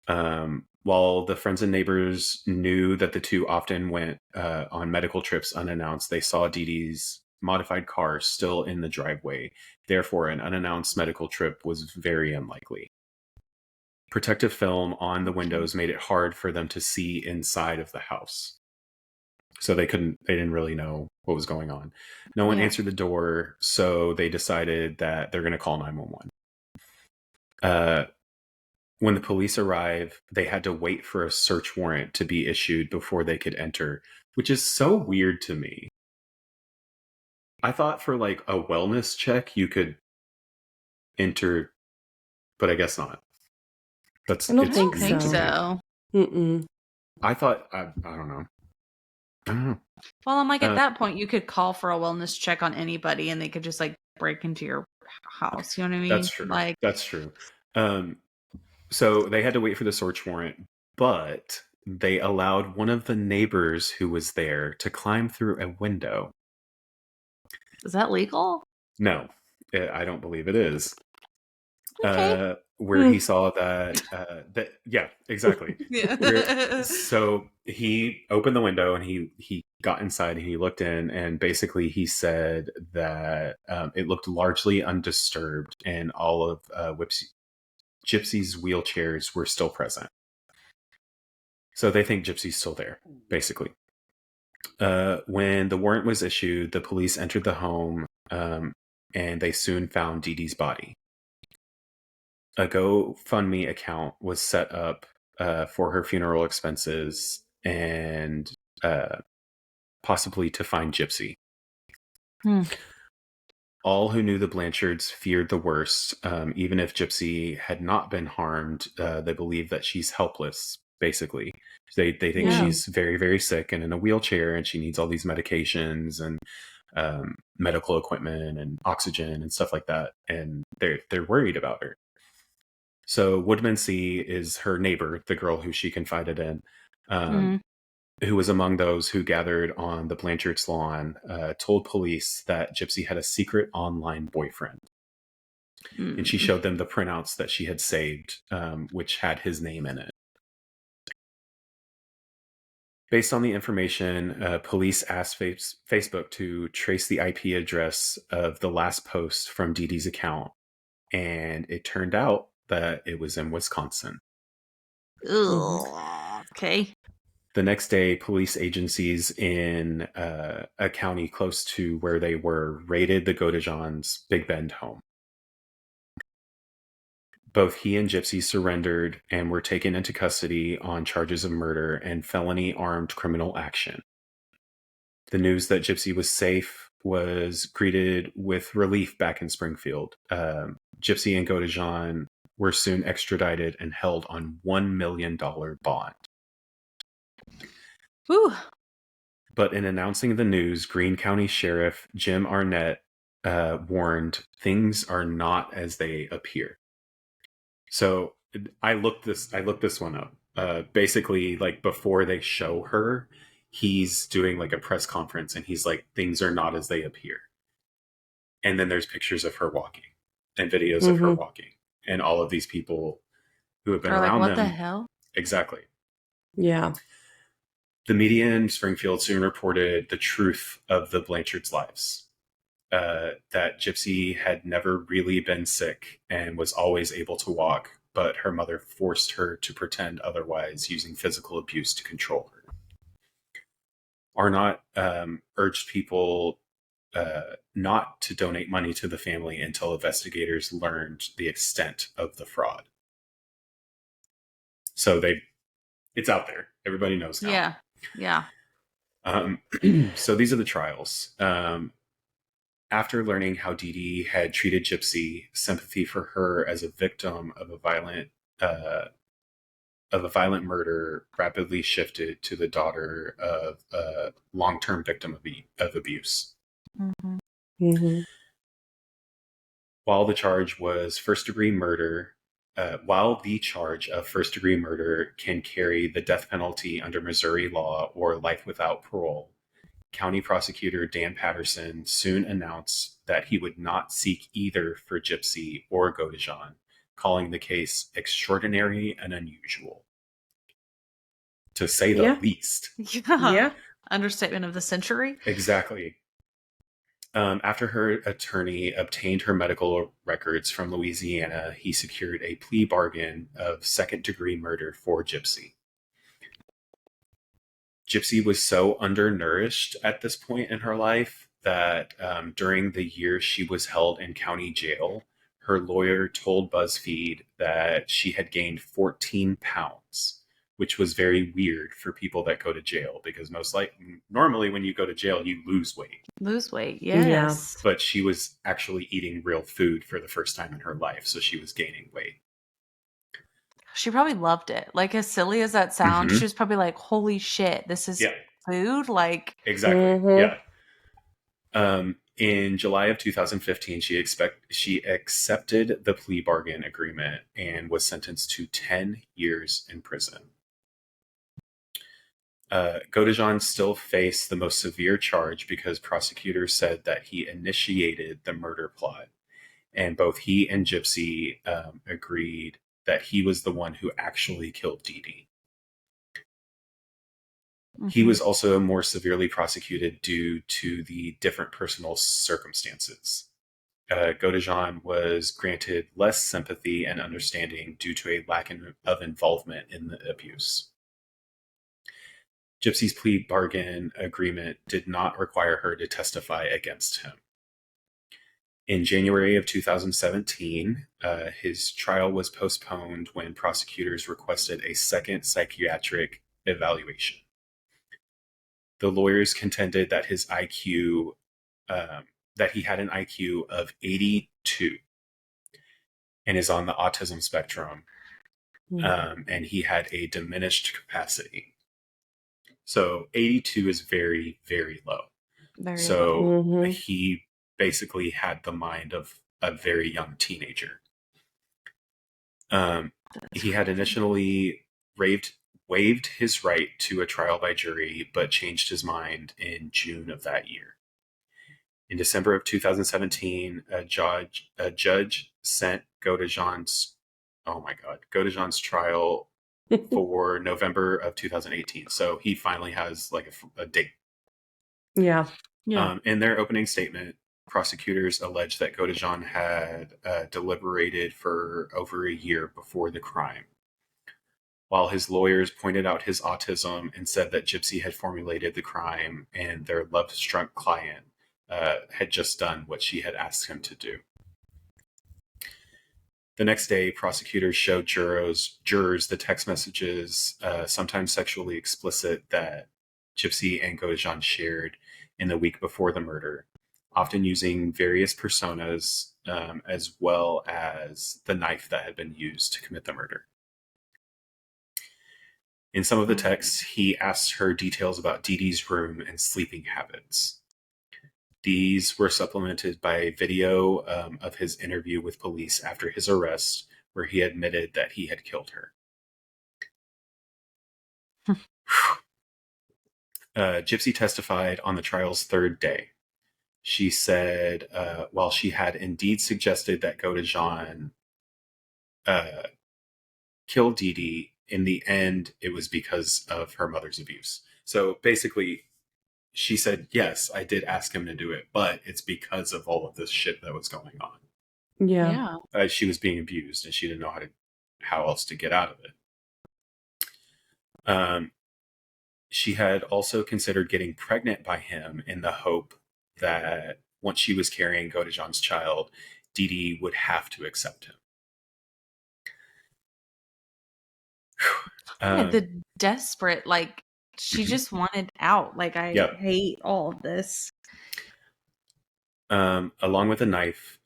While the friends and neighbors knew that the two often went on medical trips unannounced, they saw Dee Dee's modified car still in the driveway. Therefore, an unannounced medical trip was very unlikely. Protective film on the windows made it hard for them to see inside of the house. So they didn't really know what was going on. No one answered the door, so they decided that they're going to call 911. When the police arrived, they had to wait for a search warrant to be issued before they could enter, which is so weird to me. I thought for like a wellness check, you could enter, but I guess not. I don't think so. I thought, I don't know. Well, I'm like, at that point, you could call for a wellness check on anybody and they could just like break into your house. You know what I mean? That's true. That's true. So they had to wait for the search warrant, but they allowed one of the neighbors who was there to climb through a window. Is that legal? No, I don't believe it is. Okay. Where he saw that yeah, exactly. So he opened the window and he got inside and he looked in, and basically he said that it looked largely undisturbed and all of Gypsy's wheelchairs were still present. So they think Gypsy's still there, basically. When the warrant was issued, the police entered the home and they soon found Dee Dee's body. A GoFundMe account was set up for her funeral expenses and possibly to find Gypsy. All who knew the Blanchards feared the worst. Even if Gypsy had not been harmed, they believe that she's helpless, basically. They think she's very, very sick and in a wheelchair, and she needs all these medications and medical equipment and oxygen and stuff like that. And they're worried about her. So Woodman C is her neighbor, the girl who she confided in, who was among those who gathered on the Blanchard's lawn, told police that Gypsy had a secret online boyfriend. And she showed them the printouts that she had saved, which had his name in it. Based on the information, police asked Facebook to trace the IP address of the last post from Dee Dee's account, and it turned out that it was in Wisconsin. Okay. The next day, police agencies in a county close to where they were raided the Godejohn's Big Bend home. Both he and Gypsy surrendered and were taken into custody on charges of murder and felony armed criminal action. The news that Gypsy was safe was greeted with relief back in Springfield. Gypsy and Godejean were soon extradited and held on $1 million bond. Whew. But in announcing the news, Greene County Sheriff Jim Arnett warned things are not as they appear. So I looked this one up. Basically, like before they show her, he's doing like a press conference and he's like, things are not as they appear. And then there's pictures of her walking and videos of her walking and all of these people who have been around like, them. What the hell? Exactly. Yeah. The media in Springfield soon reported the truth of the Blanchards' lives. That Gypsy had never really been sick and was always able to walk, but her mother forced her to pretend otherwise, using physical abuse to control her. Arnott urged people not to donate money to the family until investigators learned the extent of the fraud. So it's out there. Everybody knows now. Yeah. So these are the trials. After learning how Dee Dee had treated Gypsy, sympathy for her as a victim of a violent murder rapidly shifted to the daughter of a long-term victim of abuse. Mm-hmm. Mm-hmm. While the charge of first-degree murder can carry the death penalty under Missouri law or life without parole, County Prosecutor Dan Patterson soon announced that he would not seek either for Gypsy or Godejean, calling the case extraordinary and unusual, to say the least. Yeah. Understatement of the century. Exactly. After her attorney obtained her medical records from Louisiana, he secured a plea bargain of second-degree murder for Gypsy. Gypsy was so undernourished at this point in her life that during the year she was held in county jail, her lawyer told BuzzFeed that she had gained 14 pounds, which was very weird for people that go to jail because normally when you go to jail, you lose weight. Lose weight, yes. Yeah. But she was actually eating real food for the first time in her life, so she was gaining weight. She probably loved it. Like, as silly as that sounds, she was probably like, holy shit, this is food? Like, exactly. Yeah. In July of 2015, she accepted the plea bargain agreement and was sentenced to 10 years in prison. Godejean still faced the most severe charge because prosecutors said that he initiated the murder plot, and both he and Gypsy agreed that he was the one who actually killed Dee Dee. Mm-hmm. He was also more severely prosecuted due to the different personal circumstances. Godejean was granted less sympathy and understanding due to a lack of involvement in the abuse. Gypsy's plea bargain agreement did not require her to testify against him. In January of 2017, his trial was postponed when prosecutors requested a second psychiatric evaluation. The lawyers contended that his IQ, that he had an IQ of 82 and is on the autism spectrum, and he had a diminished capacity. So 82 is very, very low. Very low. He basically had the mind of a very young teenager. He had initially waived his right to a trial by jury, but changed his mind in June of that year. In December of 2017, a judge sent Godejean's trial for November of 2018. So he finally has like a date. Yeah. In their opening statement, prosecutors alleged that Godejean had deliberated for over a year before the crime, while his lawyers pointed out his autism and said that Gypsy had formulated the crime and their love-struck client had just done what she had asked him to do. The next day, prosecutors showed jurors the text messages, sometimes sexually explicit, that Gypsy and Godejean shared in the week before the murder, often using various personas as well as the knife that had been used to commit the murder. In some of the texts, he asks her details about Dee Dee's room and sleeping habits. These were supplemented by video of his interview with police after his arrest, where he admitted that he had killed her. Gypsy testified on the trial's third day. She said, while she had indeed suggested that Godejohn kill Dee Dee, in the end, it was because of her mother's abuse. So basically, she said, yes, I did ask him to do it, but it's because of all of this shit that was going on. Yeah. She was being abused, and she didn't know how else to get out of it. She had also considered getting pregnant by him in the hope that once she was carrying Godejohn's child, Dee Dee would have to accept him. The desperate, like, she just wanted out. Like, I hate all of this. Along with a knife,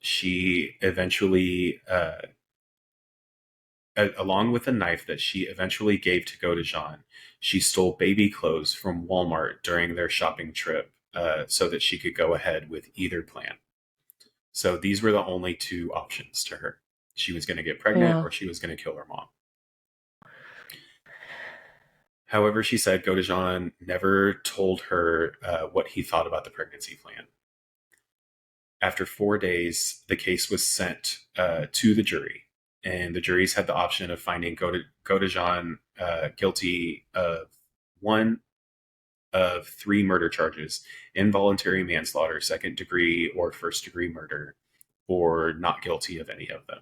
along with the knife that she eventually gave to Godejohn, she stole baby clothes from Walmart during their shopping trip so that she could go ahead with either plan. So these were the only two options to her. She was going to get pregnant or she was going to kill her mom. However, she said Godejohn never told her what he thought about the pregnancy plan. After 4 days, the case was sent to the jury, and the juries had the option of finding Godejohn guilty of one of 3 murder charges: involuntary manslaughter, second degree, or first degree murder, or not guilty of any of them.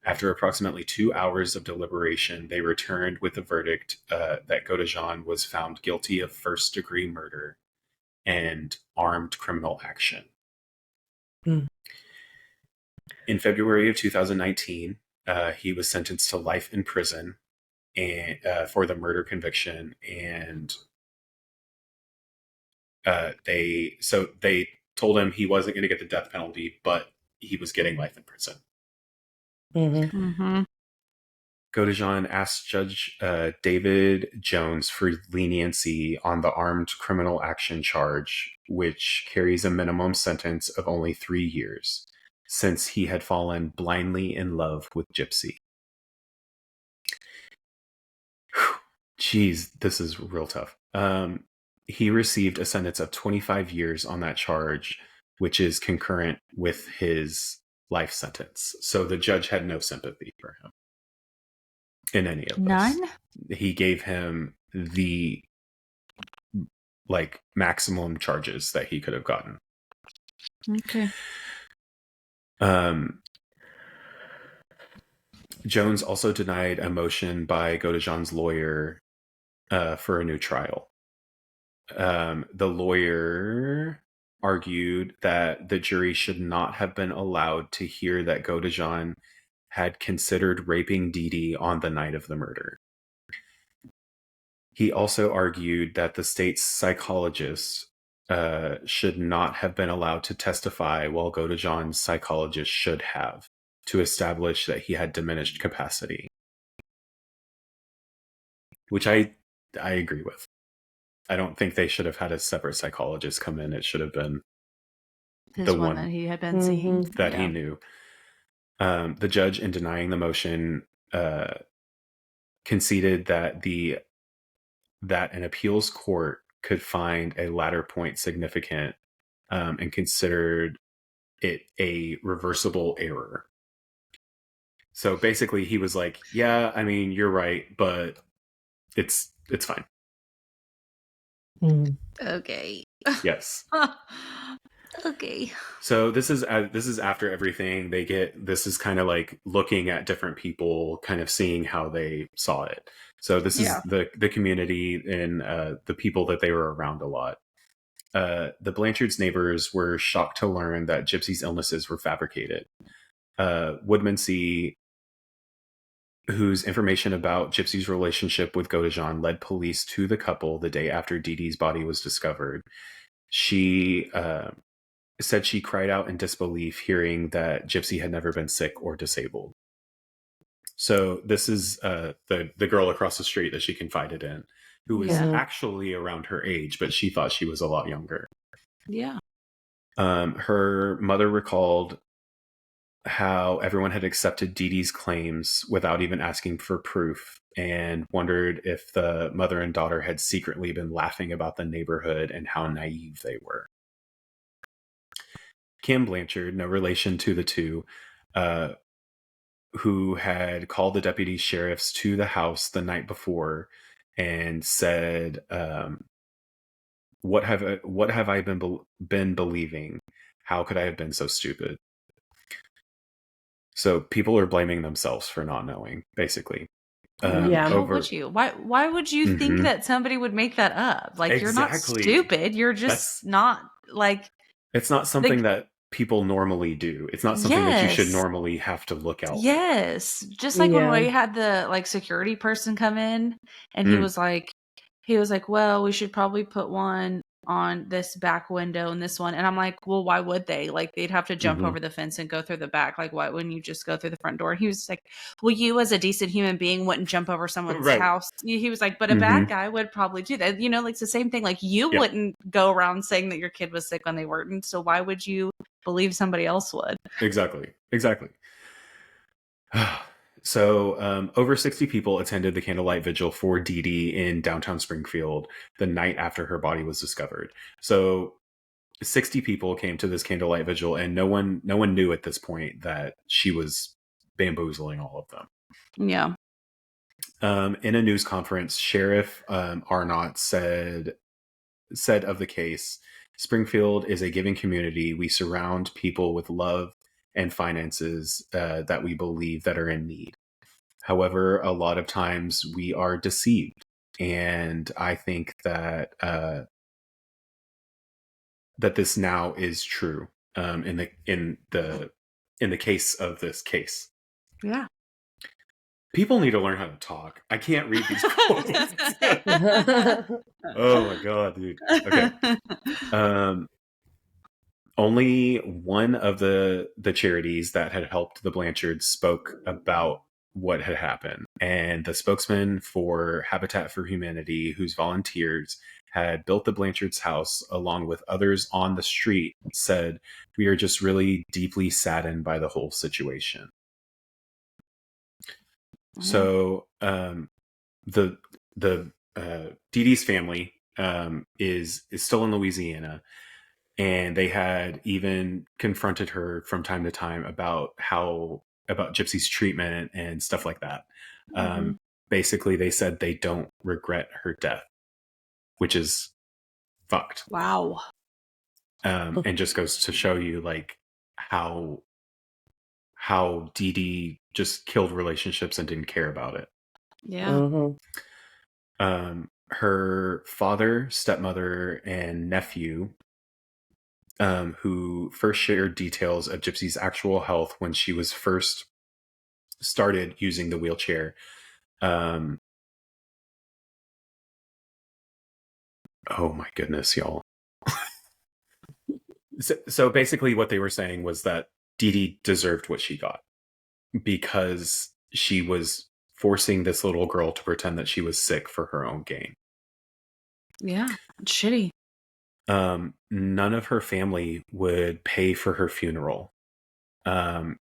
After approximately 2 hours of deliberation, they returned with a verdict that Godejohn was found guilty of first degree murder and armed criminal action. In February of 2019, he was sentenced to life in prison and for the murder conviction, and they told him he wasn't going to get the death penalty, but he was getting life in prison. Godejohn asked Judge David Jones for leniency on the armed criminal action charge, which carries a minimum sentence of only 3 years, since he had fallen blindly in love with Gypsy. Jeez, this is real tough. He received a sentence of 25 years on that charge, which is concurrent with his life sentence. So the judge had no sympathy for him in any of this. None? He gave him the maximum charges that he could have gotten. Okay. Jones also denied a motion by Godejohn's lawyer for a new trial. The lawyer argued that the jury should not have been allowed to hear that Godejohn had considered raping Dee Dee on the night of the murder. He also argued that the state's psychologist should not have been allowed to testify, while Godejohn's psychologist should have, to establish that he had diminished capacity. Which I agree with. I don't think they should have had a separate psychologist come in. It should have been the one that he had been seeing. That he knew. The judge, in denying the motion, conceded that an appeals court could find a latter point significant and considered it a reversible error. So basically, he was like, "Yeah, I mean, you're right, but it's fine." Okay. Yes. Okay. So this is after everything they get. This is kind of like looking at different people, kind of seeing how they saw it. So this is the community and the people that they were around a lot. The Blanchard's neighbors were shocked to learn that Gypsy's illnesses were fabricated. Woodmansee, whose information about Gypsy's relationship with Godejohn led police to the couple the day after Dee Dee's body was discovered. She said she cried out in disbelief hearing that Gypsy had never been sick or disabled. So this is the girl across the street that she confided in, who was actually around her age, but she thought she was a lot younger. Yeah. Her mother recalled how everyone had accepted Dee Dee's claims without even asking for proof, and wondered if the mother and daughter had secretly been laughing about the neighborhood and how naive they were. Kim Blanchard, no relation to the two, who had called the deputy sheriffs to the house the night before and said, what have I been believing? How could I have been so stupid? So people are blaming themselves for not knowing, basically. How would you? Why would you think that somebody would make that up? Like, you're not stupid. You're just not like. It's not something that people normally do. It's not something that you should normally have to look out. Yes, just like when we had the security person come in, and he was like, well, we should probably put one on this back window and this one. And I'm like, well, why would they? Like, they'd have to jump over the fence and go through the back. Like, why wouldn't you just go through the front door? And he was like, well, you as a decent human being wouldn't jump over someone's house. He was like, but a bad guy would probably do that. Like, it's the same thing. Like, you wouldn't go around saying that your kid was sick when they weren't. So why would you believe somebody else would? Exactly. So over 60 people attended the candlelight vigil for Dee Dee in downtown Springfield the night after her body was discovered. So 60 people came to this candlelight vigil, and no one knew at this point that she was bamboozling all of them. Yeah. In a news conference, Sheriff Arnott said of the case, Springfield is a giving community. We surround people with love and finances that we believe that are in need. However, a lot of times we are deceived, and I think that that this now is true in the case of this case. Yeah. People need to learn how to talk. I can't read these quotes. Oh my god, dude. Okay. Only one of the charities that had helped the Blanchards spoke about what had happened, and the spokesman for Habitat for Humanity, whose volunteers had built the Blanchards' house along with others on the street, said, "We are just really deeply saddened by the whole situation." So the Dee Dee's family is still in Louisiana, and they had even confronted her from time to time about Gypsy's treatment and stuff like that. Basically, they said they don't regret her death, which is fucked. Wow. And just goes to show you like how Dee Dee just killed relationships and didn't care about it. Yeah. Her father, stepmother, and nephew, who first shared details of Gypsy's actual health when she was first started using the wheelchair. Oh my goodness, y'all. So basically what they were saying was that Dee Dee deserved what she got because she was forcing this little girl to pretend that she was sick for her own gain. Yeah, it's shitty. None of her family would pay for her funeral. And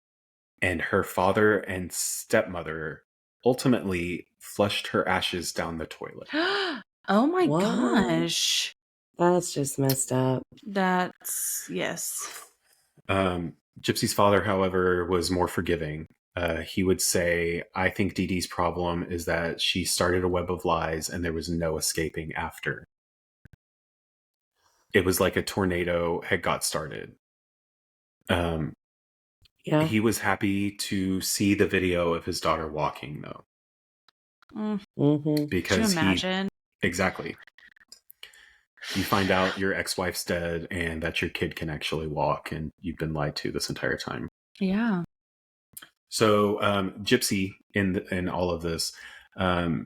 her father and stepmother ultimately flushed her ashes down the toilet. Oh my gosh. That's just messed up. That's, yes. Gypsy's father, however, was more forgiving. He would say, "I think Dee Dee's problem is that she started a web of lies and there was no escaping after. It was like a tornado had got started." He was happy to see the video of his daughter walking, though. Because Can you imagine? Exactly. You find out your ex-wife's dead and that your kid can actually walk, and you've been lied to this entire time. Yeah. So Gypsy in all of this, I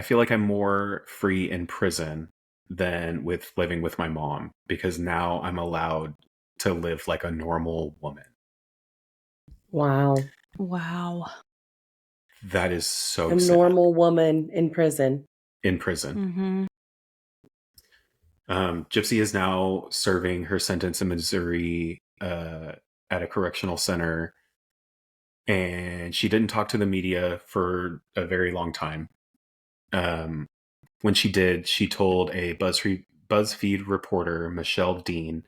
feel like I'm more free in prison than with living with my mom, because now I'm allowed to live like a normal woman. Wow. That is so a sad. Normal woman in prison. Mm-hmm. Gypsy is now serving her sentence in Missouri at a correctional center, and she didn't talk to the media for a very long time. When she did, she told a BuzzFeed reporter, Michelle Dean,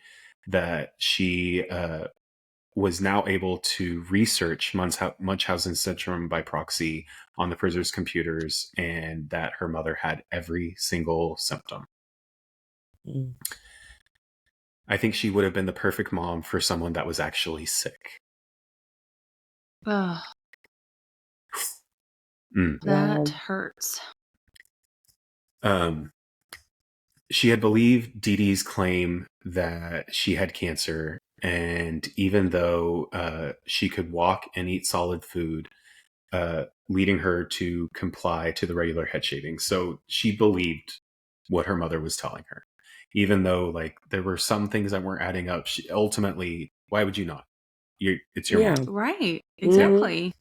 that she was now able to research Munchausen syndrome by proxy on the prisoner's computers, and that her mother had every single symptom. Mm. I think she would have been the perfect mom for someone that was actually sick. Ugh. That hurts. She had believed Dee Dee's claim that she had cancer, and even though she could walk and eat solid food, leading her to comply to the regular head shaving. So she believed what her mother was telling her, even though like there were some things that weren't adding up. She ultimately, why would you not? It's your mom, right? Exactly.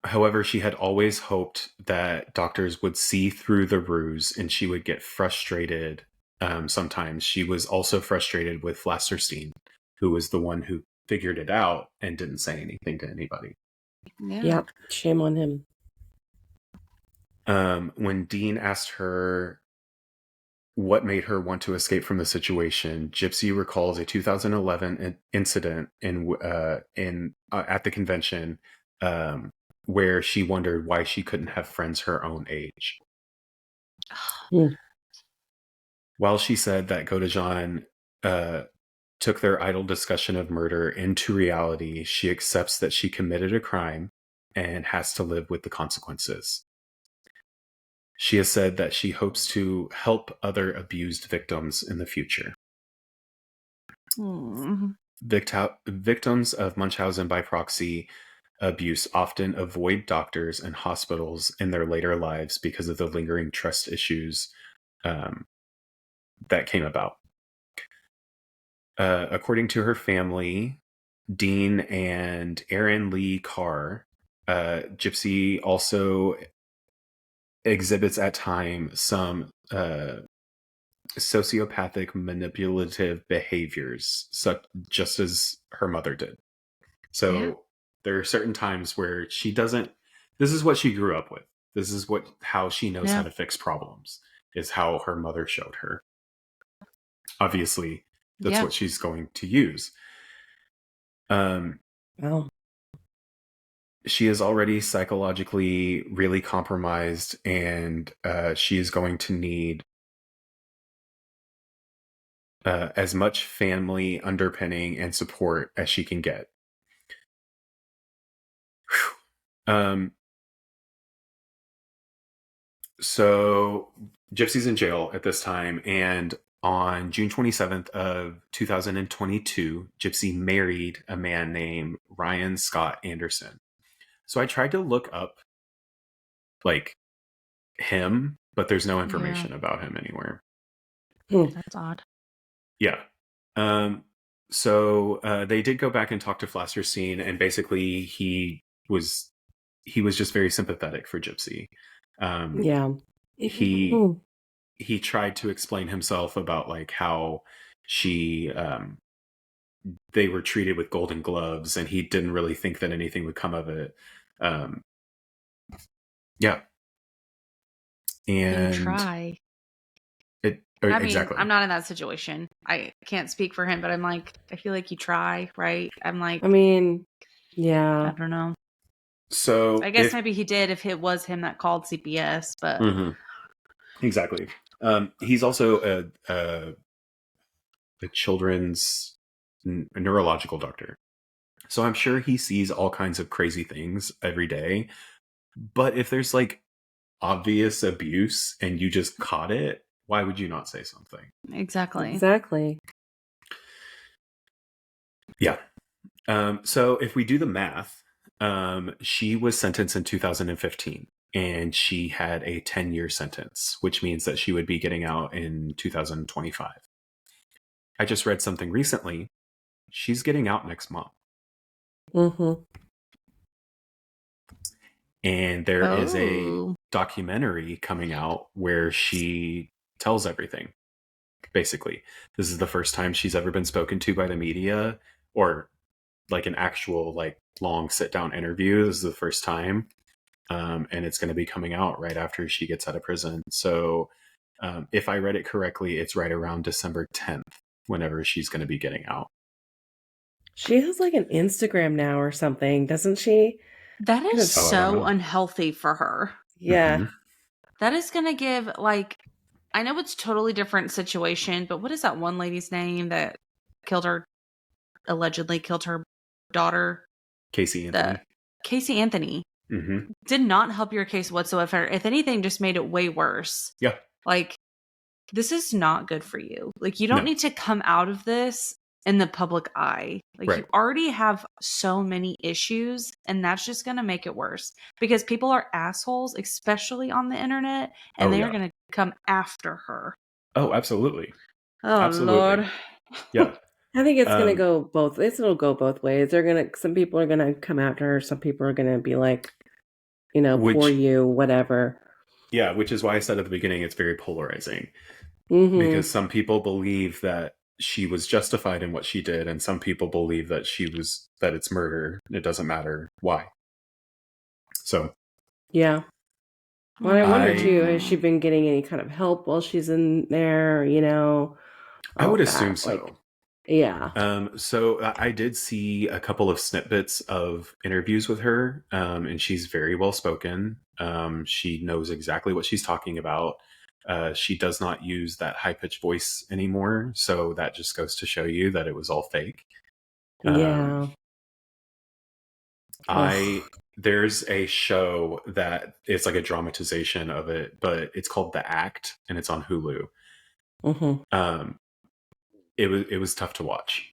However, she had always hoped that doctors would see through the ruse, and she would get frustrated. Sometimes she was also frustrated with Flasterstein, who was the one who figured it out and didn't say anything to anybody. Yeah. Yep. Shame on him. When Dean asked her what made her want to escape from the situation, Gypsy recalls a 2011 incident at the convention, where she wondered why she couldn't have friends her own age. While she said that Godejohn took their idle discussion of murder into reality, she accepts that she committed a crime and has to live with the consequences. She has said that she hopes to help other abused victims in the future. Victims of Munchausen by proxy abuse often avoid doctors and hospitals in their later lives because of the lingering trust issues that came about. According to her family, Dean and Aaron Lee Carr, Gypsy also exhibits at times some sociopathic manipulative behaviors, just as her mother did. So there are certain times where she doesn't. This is what she grew up with. This is how she knows how to fix problems. Is how her mother showed her. Obviously, that's what she's going to use. She is already psychologically really compromised, and she is going to need as much family underpinning and support as she can get. So Gypsy's in jail at this time, and on June 27th of 2022, Gypsy married a man named Ryan Scott Anderson. So I tried to look up like him, but there's no information about him anywhere. That's odd. Yeah. So they did go back and talk to Flasterstein, and basically he was just very sympathetic for Gypsy. He tried to explain himself about like how they were treated with golden gloves, and he didn't really think that anything would come of it. And try. Exactly. I'm not in that situation. I can't speak for him, but I'm like, I feel like you try, right? I'm like, I don't know. So I guess maybe he did if it was him that called CPS, but exactly. He's also a children's neurological doctor, so I'm sure he sees all kinds of crazy things every day. But if there's like obvious abuse and you just caught it, why would you not say something? Exactly. Yeah. So if we do the math, she was sentenced in 2015, and she had a 10-year sentence, which means that she would be getting out in 2025. I just read something recently. She's getting out next month. Mm-hmm. And there is a documentary coming out where she tells everything. Basically, this is the first time she's ever been spoken to by the media, or like an actual like long sit down interview. This is the first time. And it's going to be coming out right after she gets out of prison. So if I read it correctly, it's right around December 10th, whenever she's going to be getting out. She has like an Instagram now or something, doesn't she? That is so unhealthy for her. Yeah. Mm-hmm. That is going to give, like, I know it's totally different situation, but what is that one lady's name that allegedly killed her daughter? Casey Anthony. Casey Anthony. Mm-hmm. Did not help your case whatsoever. If anything, just made it way worse. Yeah. Like, this is not good for you. Like, you don't need to come out of this in the public eye. Like, you already have so many issues, and that's just going to make it worse because people are assholes, especially on the internet, and they are going to come after her. Oh, absolutely. Oh, absolutely. Lord. Yeah. I think it's going to go both. It'll go both ways. Some people are going to come after her. Some people are going to be like, poor you, whatever. Yeah, which is why I said at the beginning, it's very polarizing. Mm-hmm. Because some people believe that she was justified in what she did, and some people believe that that it's murder. It doesn't matter why. So. Yeah. Well, I wonder too, has she been getting any kind of help while she's in there, I would assume so. Yeah. So I did see a couple of snippets of interviews with her, and she's very well spoken. She knows exactly what she's talking about. She does not use that high-pitched voice anymore, so that just goes to show you that it was all fake. Yeah. There's a show that it's like a dramatization of it, but it's called The Act, and it's on Hulu. Mm-hmm. It was tough to watch.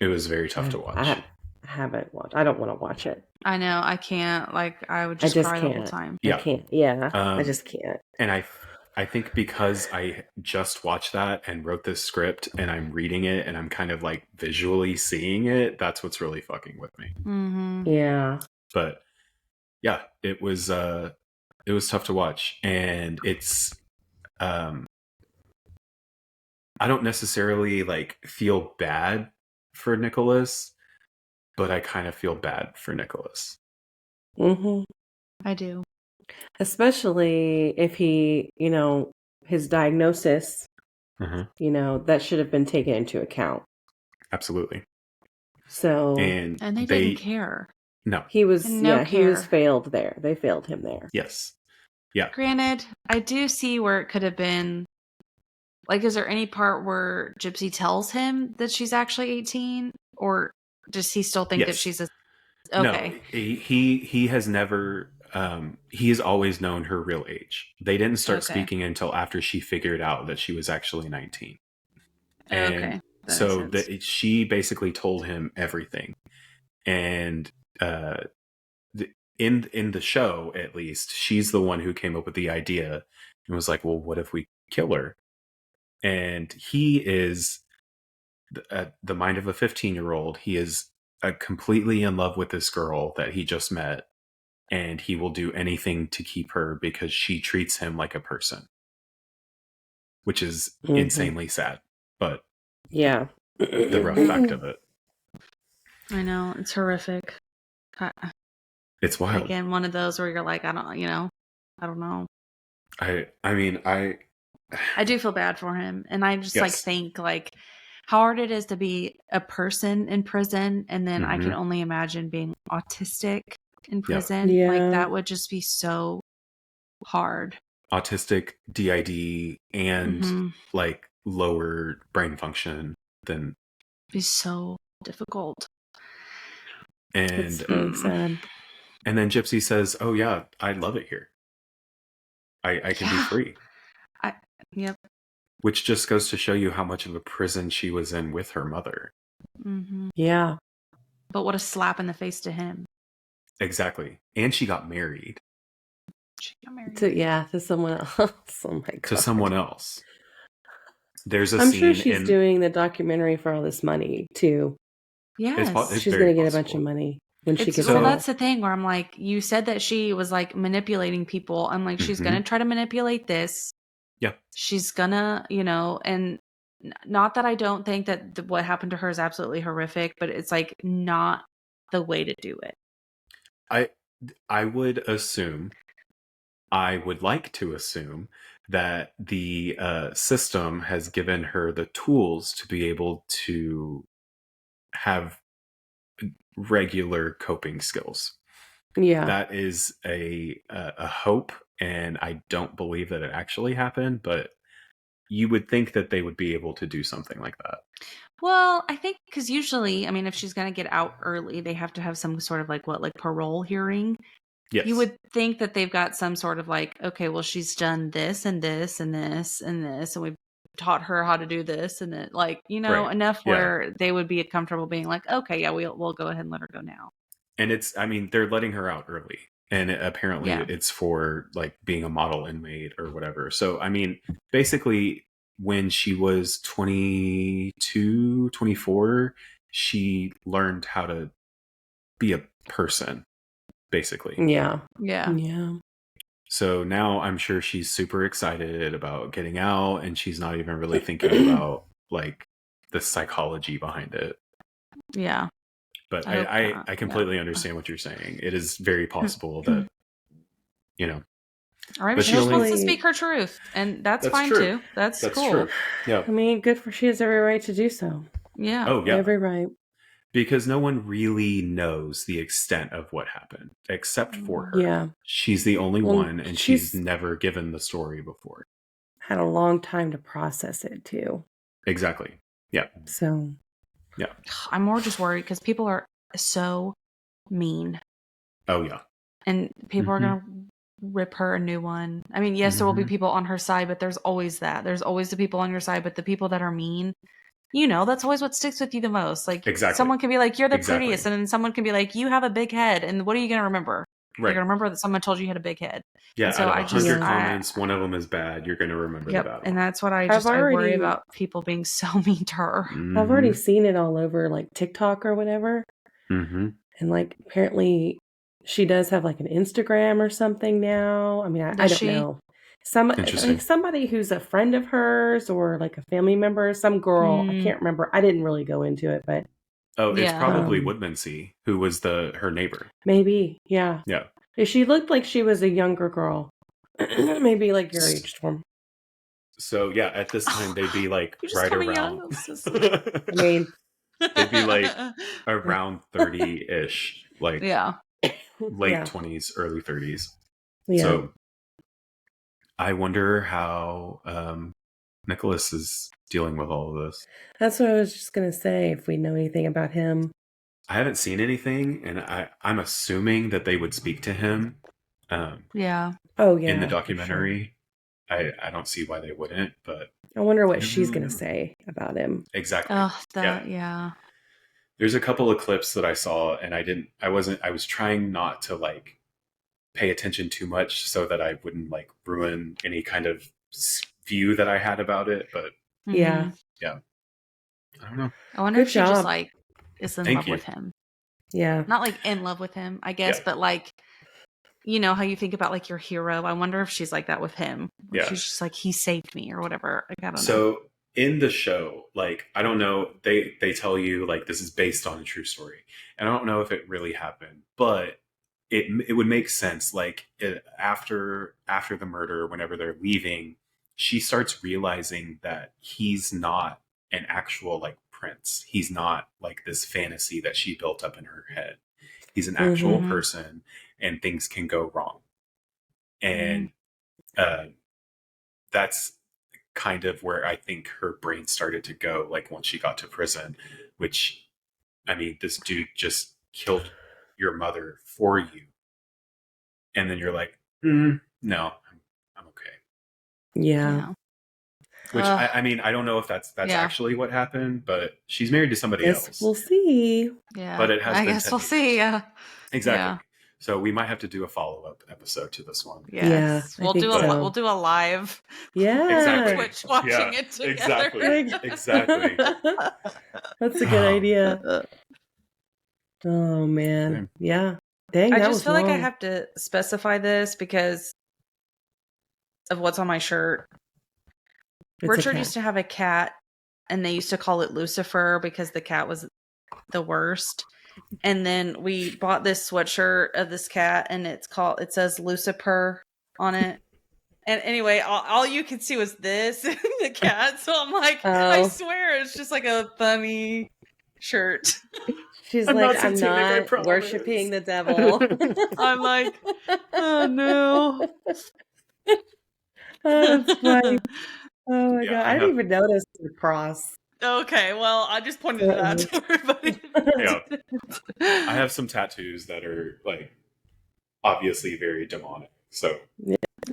It was very tough to watch. I haven't watched. I don't want to watch it. I know. I can't. Like, I would just cry the whole time. Yeah. I can't. Yeah. I just can't. And I think because I just watched that and wrote this script and I'm reading it and I'm kind of like visually seeing it, that's what's really fucking with me. Mm-hmm. Yeah. But yeah, it was tough to watch, and it's I don't necessarily like feel bad for Nicholas, but I kind of feel bad for Nicholas. Mm-hmm. I do. Especially if he, his diagnosis, that should have been taken into account. Absolutely. So and they didn't care. No. He was he was failed there. They failed him there. Yes. Yeah. Granted, I do see where it could have been. Like, is there any part where Gypsy tells him that she's actually 18, or does he still think that she's a? Okay. No, he has never. He has always known her real age. They didn't start speaking until after she figured out that she was actually 19. And so she basically told him everything. And in the show, at least, she's the one who came up with the idea and was like, well, what if we kill her? And he is the mind of a 15-year-old. He is completely in love with this girl that he just met, and he will do anything to keep her because she treats him like a person, which is insanely sad, but yeah, the rough fact of it. I know, it's horrific. It's wild. Again, one of those where you're like, I don't know. I mean, I do feel bad for him, and I just like think like how hard it is to be a person in prison, and then I can only imagine being autistic in prison. Yeah. Like, that would just be so hard. Autistic, DID, and like lower brain function than be so difficult. And it's very sad. And then Gypsy says, "Oh yeah, I love it here. I can be free." Yep. Which just goes to show you how much of a prison she was in with her mother. Mm-hmm. Yeah. But what a slap in the face to him. Exactly. And she got married. She got married. To someone else. Oh my god. To someone else. There's a I'm scene sure she's doing the documentary for all this money too. Yes. It's she's going to get a bunch of money when she gets well, that's the thing where I'm like, you said that she was like manipulating people. I'm like, she's going to try to manipulate this. Yeah. She's gonna, and not that I don't think that what happened to her is absolutely horrific, but it's like not the way to do it. I would assume, I would like to assume that the system has given her the tools to be able to have regular coping skills. Yeah. That is a hope, and I don't believe that it actually happened, but you would think that they would be able to do something like that. Well, I think because usually, I mean, if she's going to get out early, they have to have some sort of like parole hearing. Yes. You would think that they've got some sort of like, okay, well, she's done this and this and this and this, and we've taught her how to do this, and then right. enough where they would be comfortable being like, okay, yeah, we'll go ahead and let her go now. And they're letting her out early, and apparently it's for like being a model inmate or whatever. So, basically when she was 22, 24, she learned how to be a person, basically. Yeah. So now I'm sure she's super excited about getting out, and she's not even really thinking about like the psychology behind it. Yeah. But I completely understand what you're saying. It is very possible that, Or maybe she just wants to speak her truth, and that's fine true. too. That's cool. True. Yeah. I mean, good for she has every right to do so. Yeah. Oh, yeah. Every right. Because no one really knows the extent of what happened except for her. Yeah. She's the only one, and she's never given the story before. Had a long time to process it too. Exactly. Yeah. So. Yeah. I'm more just worried because people are so mean. Oh, yeah. And people are going to rip her a new one. I mean, yes, there will be people on her side, but there's always that. There's always the people on your side, but the people that are mean, that's always what sticks with you the most. Like, someone can be like, you're the prettiest, and then someone can be like, you have a big head, and what are you going to remember? Right. You're going to remember that someone told you you had a big head. Yeah, so out of 100 comments, one of them is bad. You're going to remember the bad one. And that's what I worry about, people being so mean to her. I've already seen it all over, like, TikTok or whatever. Mm-hmm. And, like, apparently she does have, like, an Instagram or something now. I mean, I don't know. Somebody who's a friend of hers or, like, a family member, some girl, I can't remember. I didn't really go into it, but... Oh, it's probably Woodmansey, who was her neighbor. Maybe, yeah. Yeah. She looked like she was a younger girl. Maybe like your age, Storm. So, yeah, at this time, they'd be like right around... I mean... They'd be like around 30-ish. Like late 20s, early 30s. Yeah. So, I wonder how Nicholas is dealing with all of this. That's what I was just going to say, if we know anything about him. I haven't seen anything, and I'm assuming that they would speak to him. Yeah. Oh, yeah. In the documentary. Sure. I don't see why they wouldn't, but... I wonder what she's going to say about him. Exactly. Oh, yeah. There's a couple of clips that I saw, and I was trying not to, like, pay attention too much so that I wouldn't, like, ruin any kind of view that I had about it, but... Yeah. Yeah. I don't know. I wonder if she just, like, is in love with him. Yeah. Not, like, in love with him, I guess, but, like, you know how you think about, like, your hero? I wonder if she's like that with him. Yeah. She's just like, he saved me or whatever. Like, I don't know. So, in the show, like, I don't know, they tell you, like, this is based on a true story. And I don't know if it really happened, but it would make sense. Like, after the murder, whenever they're leaving, she starts realizing that he's not an actual, like, prince. He's not, like, this fantasy that she built up in her head. He's an actual person, and things can go wrong. And that's kind of where I think her brain started to go, like, once she got to prison, which, I mean, this dude just killed your mother for you. And then you're like, no, I'm okay. Yeah. Which, I mean, I don't know if that's actually what happened, but she's married to somebody else. We'll see. Yeah. But it has I guess we'll see. Yeah. Exactly. Yeah. So we might have to do a follow-up episode to this one. Yes. We'll do a live. Yeah. Twitch watching it together. Exactly. That's a good idea. Oh man. Yeah. Dang, I that just was feel long. like I have to specify this because of what's on my shirt. Richard used to have a cat, and they used to call it Lucifer because the cat was the worst. And then we bought this sweatshirt of this cat, and it says Lucifer on it. And anyway, all you could see was this, the cat. So I'm like, I swear it's just like a funny shirt. She's I'm like, I'm not worshiping the devil. I'm like, oh no. Oh, that's funny. Oh my god, I didn't even notice the cross. Okay, well, I just pointed it out to everybody. Yeah. I have some tattoos that are like obviously very demonic. So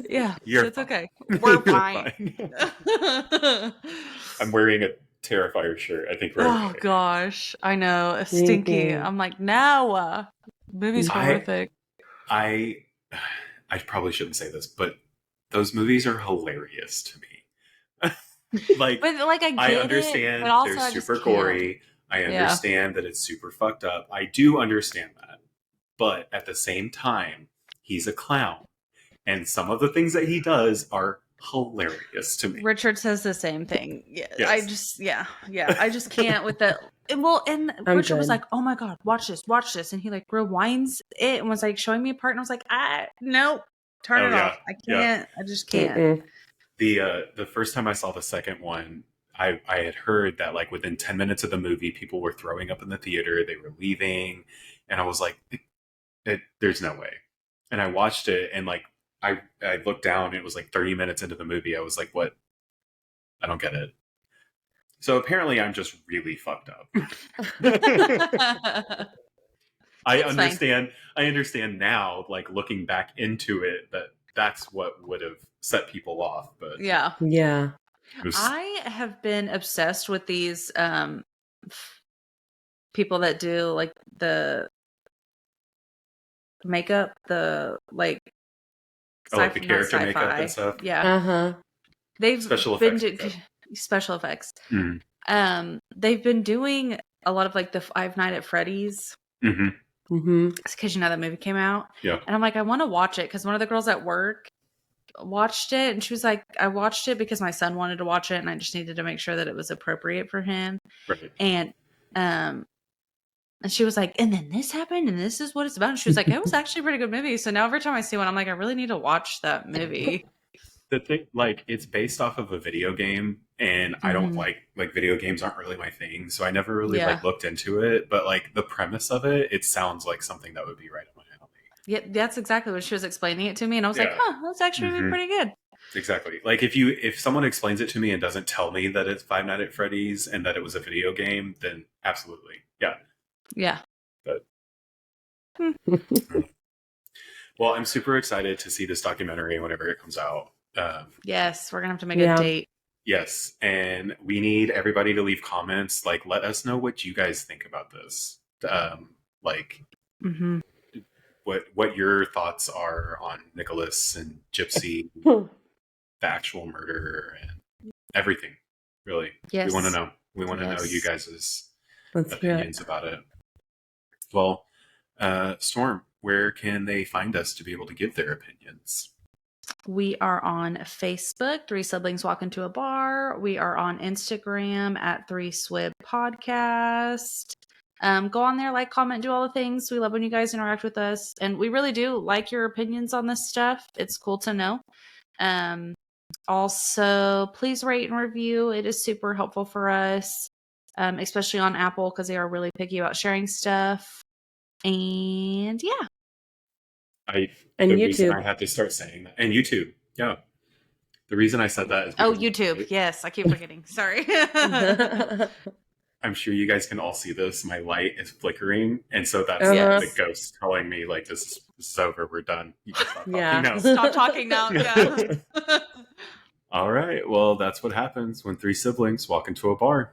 yeah, it's okay. We're fine. I'm wearing a Terrifier shirt. I think we're okay. Gosh, I know, stinky. I'm like, no, movie's horrific. I probably shouldn't say this, but those movies are hilarious to me. Like, but like I understand they're super gory. I understand that it's super fucked up. I do understand that. But at the same time, he's a clown. And some of the things that he does are hilarious to me. Richard says the same thing. Yeah, yes. I just can't with that. Well, and Richard was like, "Oh my god, watch this," and he like rewinds it and was like showing me a part, and I was like, nope, turn it off. I can't. I just can't." Mm-mm. The first time I saw the second one, I had heard that like within 10 minutes of the movie, people were throwing up in the theater, they were leaving, and I was like, "There's no way." And I watched it, and like I looked down, it was like 30 minutes into the movie. I was like, what? I don't get it. So apparently I'm just really fucked up. I understand now, like looking back into it, that's what would have set people off. But yeah. I have been obsessed with these people that do like the makeup, the like like the character makeup and stuff. Yeah. They've special been effects. Special effects. Mm. They've been doing a lot of like the Five Nights at Freddy's. Mm-hmm. It's because that movie came out. Yeah. And I'm like, I want to watch it because one of the girls at work watched it, and she was like, I watched it because my son wanted to watch it, and I just needed to make sure that it was appropriate for him. Right. And she was like, and then this happened, and this is what it's about. And she was like, it was actually a pretty good movie. So now every time I see one, I'm like, I really need to watch that movie. The thing, like, it's based off of a video game, and I don't like video games aren't really my thing, so I never really like looked into it. But like the premise of it sounds like something that would be right up my alley. Yeah, that's exactly what she was explaining it to me, and I was like, that's actually pretty good. Exactly. Like if someone explains it to me and doesn't tell me that it's Five Nights at Freddy's and that it was a video game, then absolutely, yeah. But well, I'm super excited to see this documentary whenever it comes out. Yes, we're gonna have to make a date. Yes, and we need everybody to leave comments. Like, let us know what you guys think about this. What your thoughts are on Nicholas and Gypsy, the actual murder, and everything. Really, we want to know. We want to know you guys' opinions about it. Well, Storm, where can they find us to be able to give their opinions? We are on Facebook, Three Siblings Walk Into a Bar. We are on Instagram at 3swib Podcast. Go on there, like, comment, do all the things. We love when you guys interact with us. And we really do like your opinions on this stuff. It's cool to know. Also, please rate and review. It is super helpful for us, especially on Apple, because they are really picky about sharing stuff. And yeah. And YouTube. I had to start saying that. And YouTube. Yeah. The reason I said that is YouTube. Yes, I keep forgetting. Sorry. I'm sure you guys can all see this. My light is flickering, and so that's the ghost telling me like this is over. We're done. You can stop talking now. Stop talking now. Yeah. All right. Well, that's what happens when three siblings walk into a bar.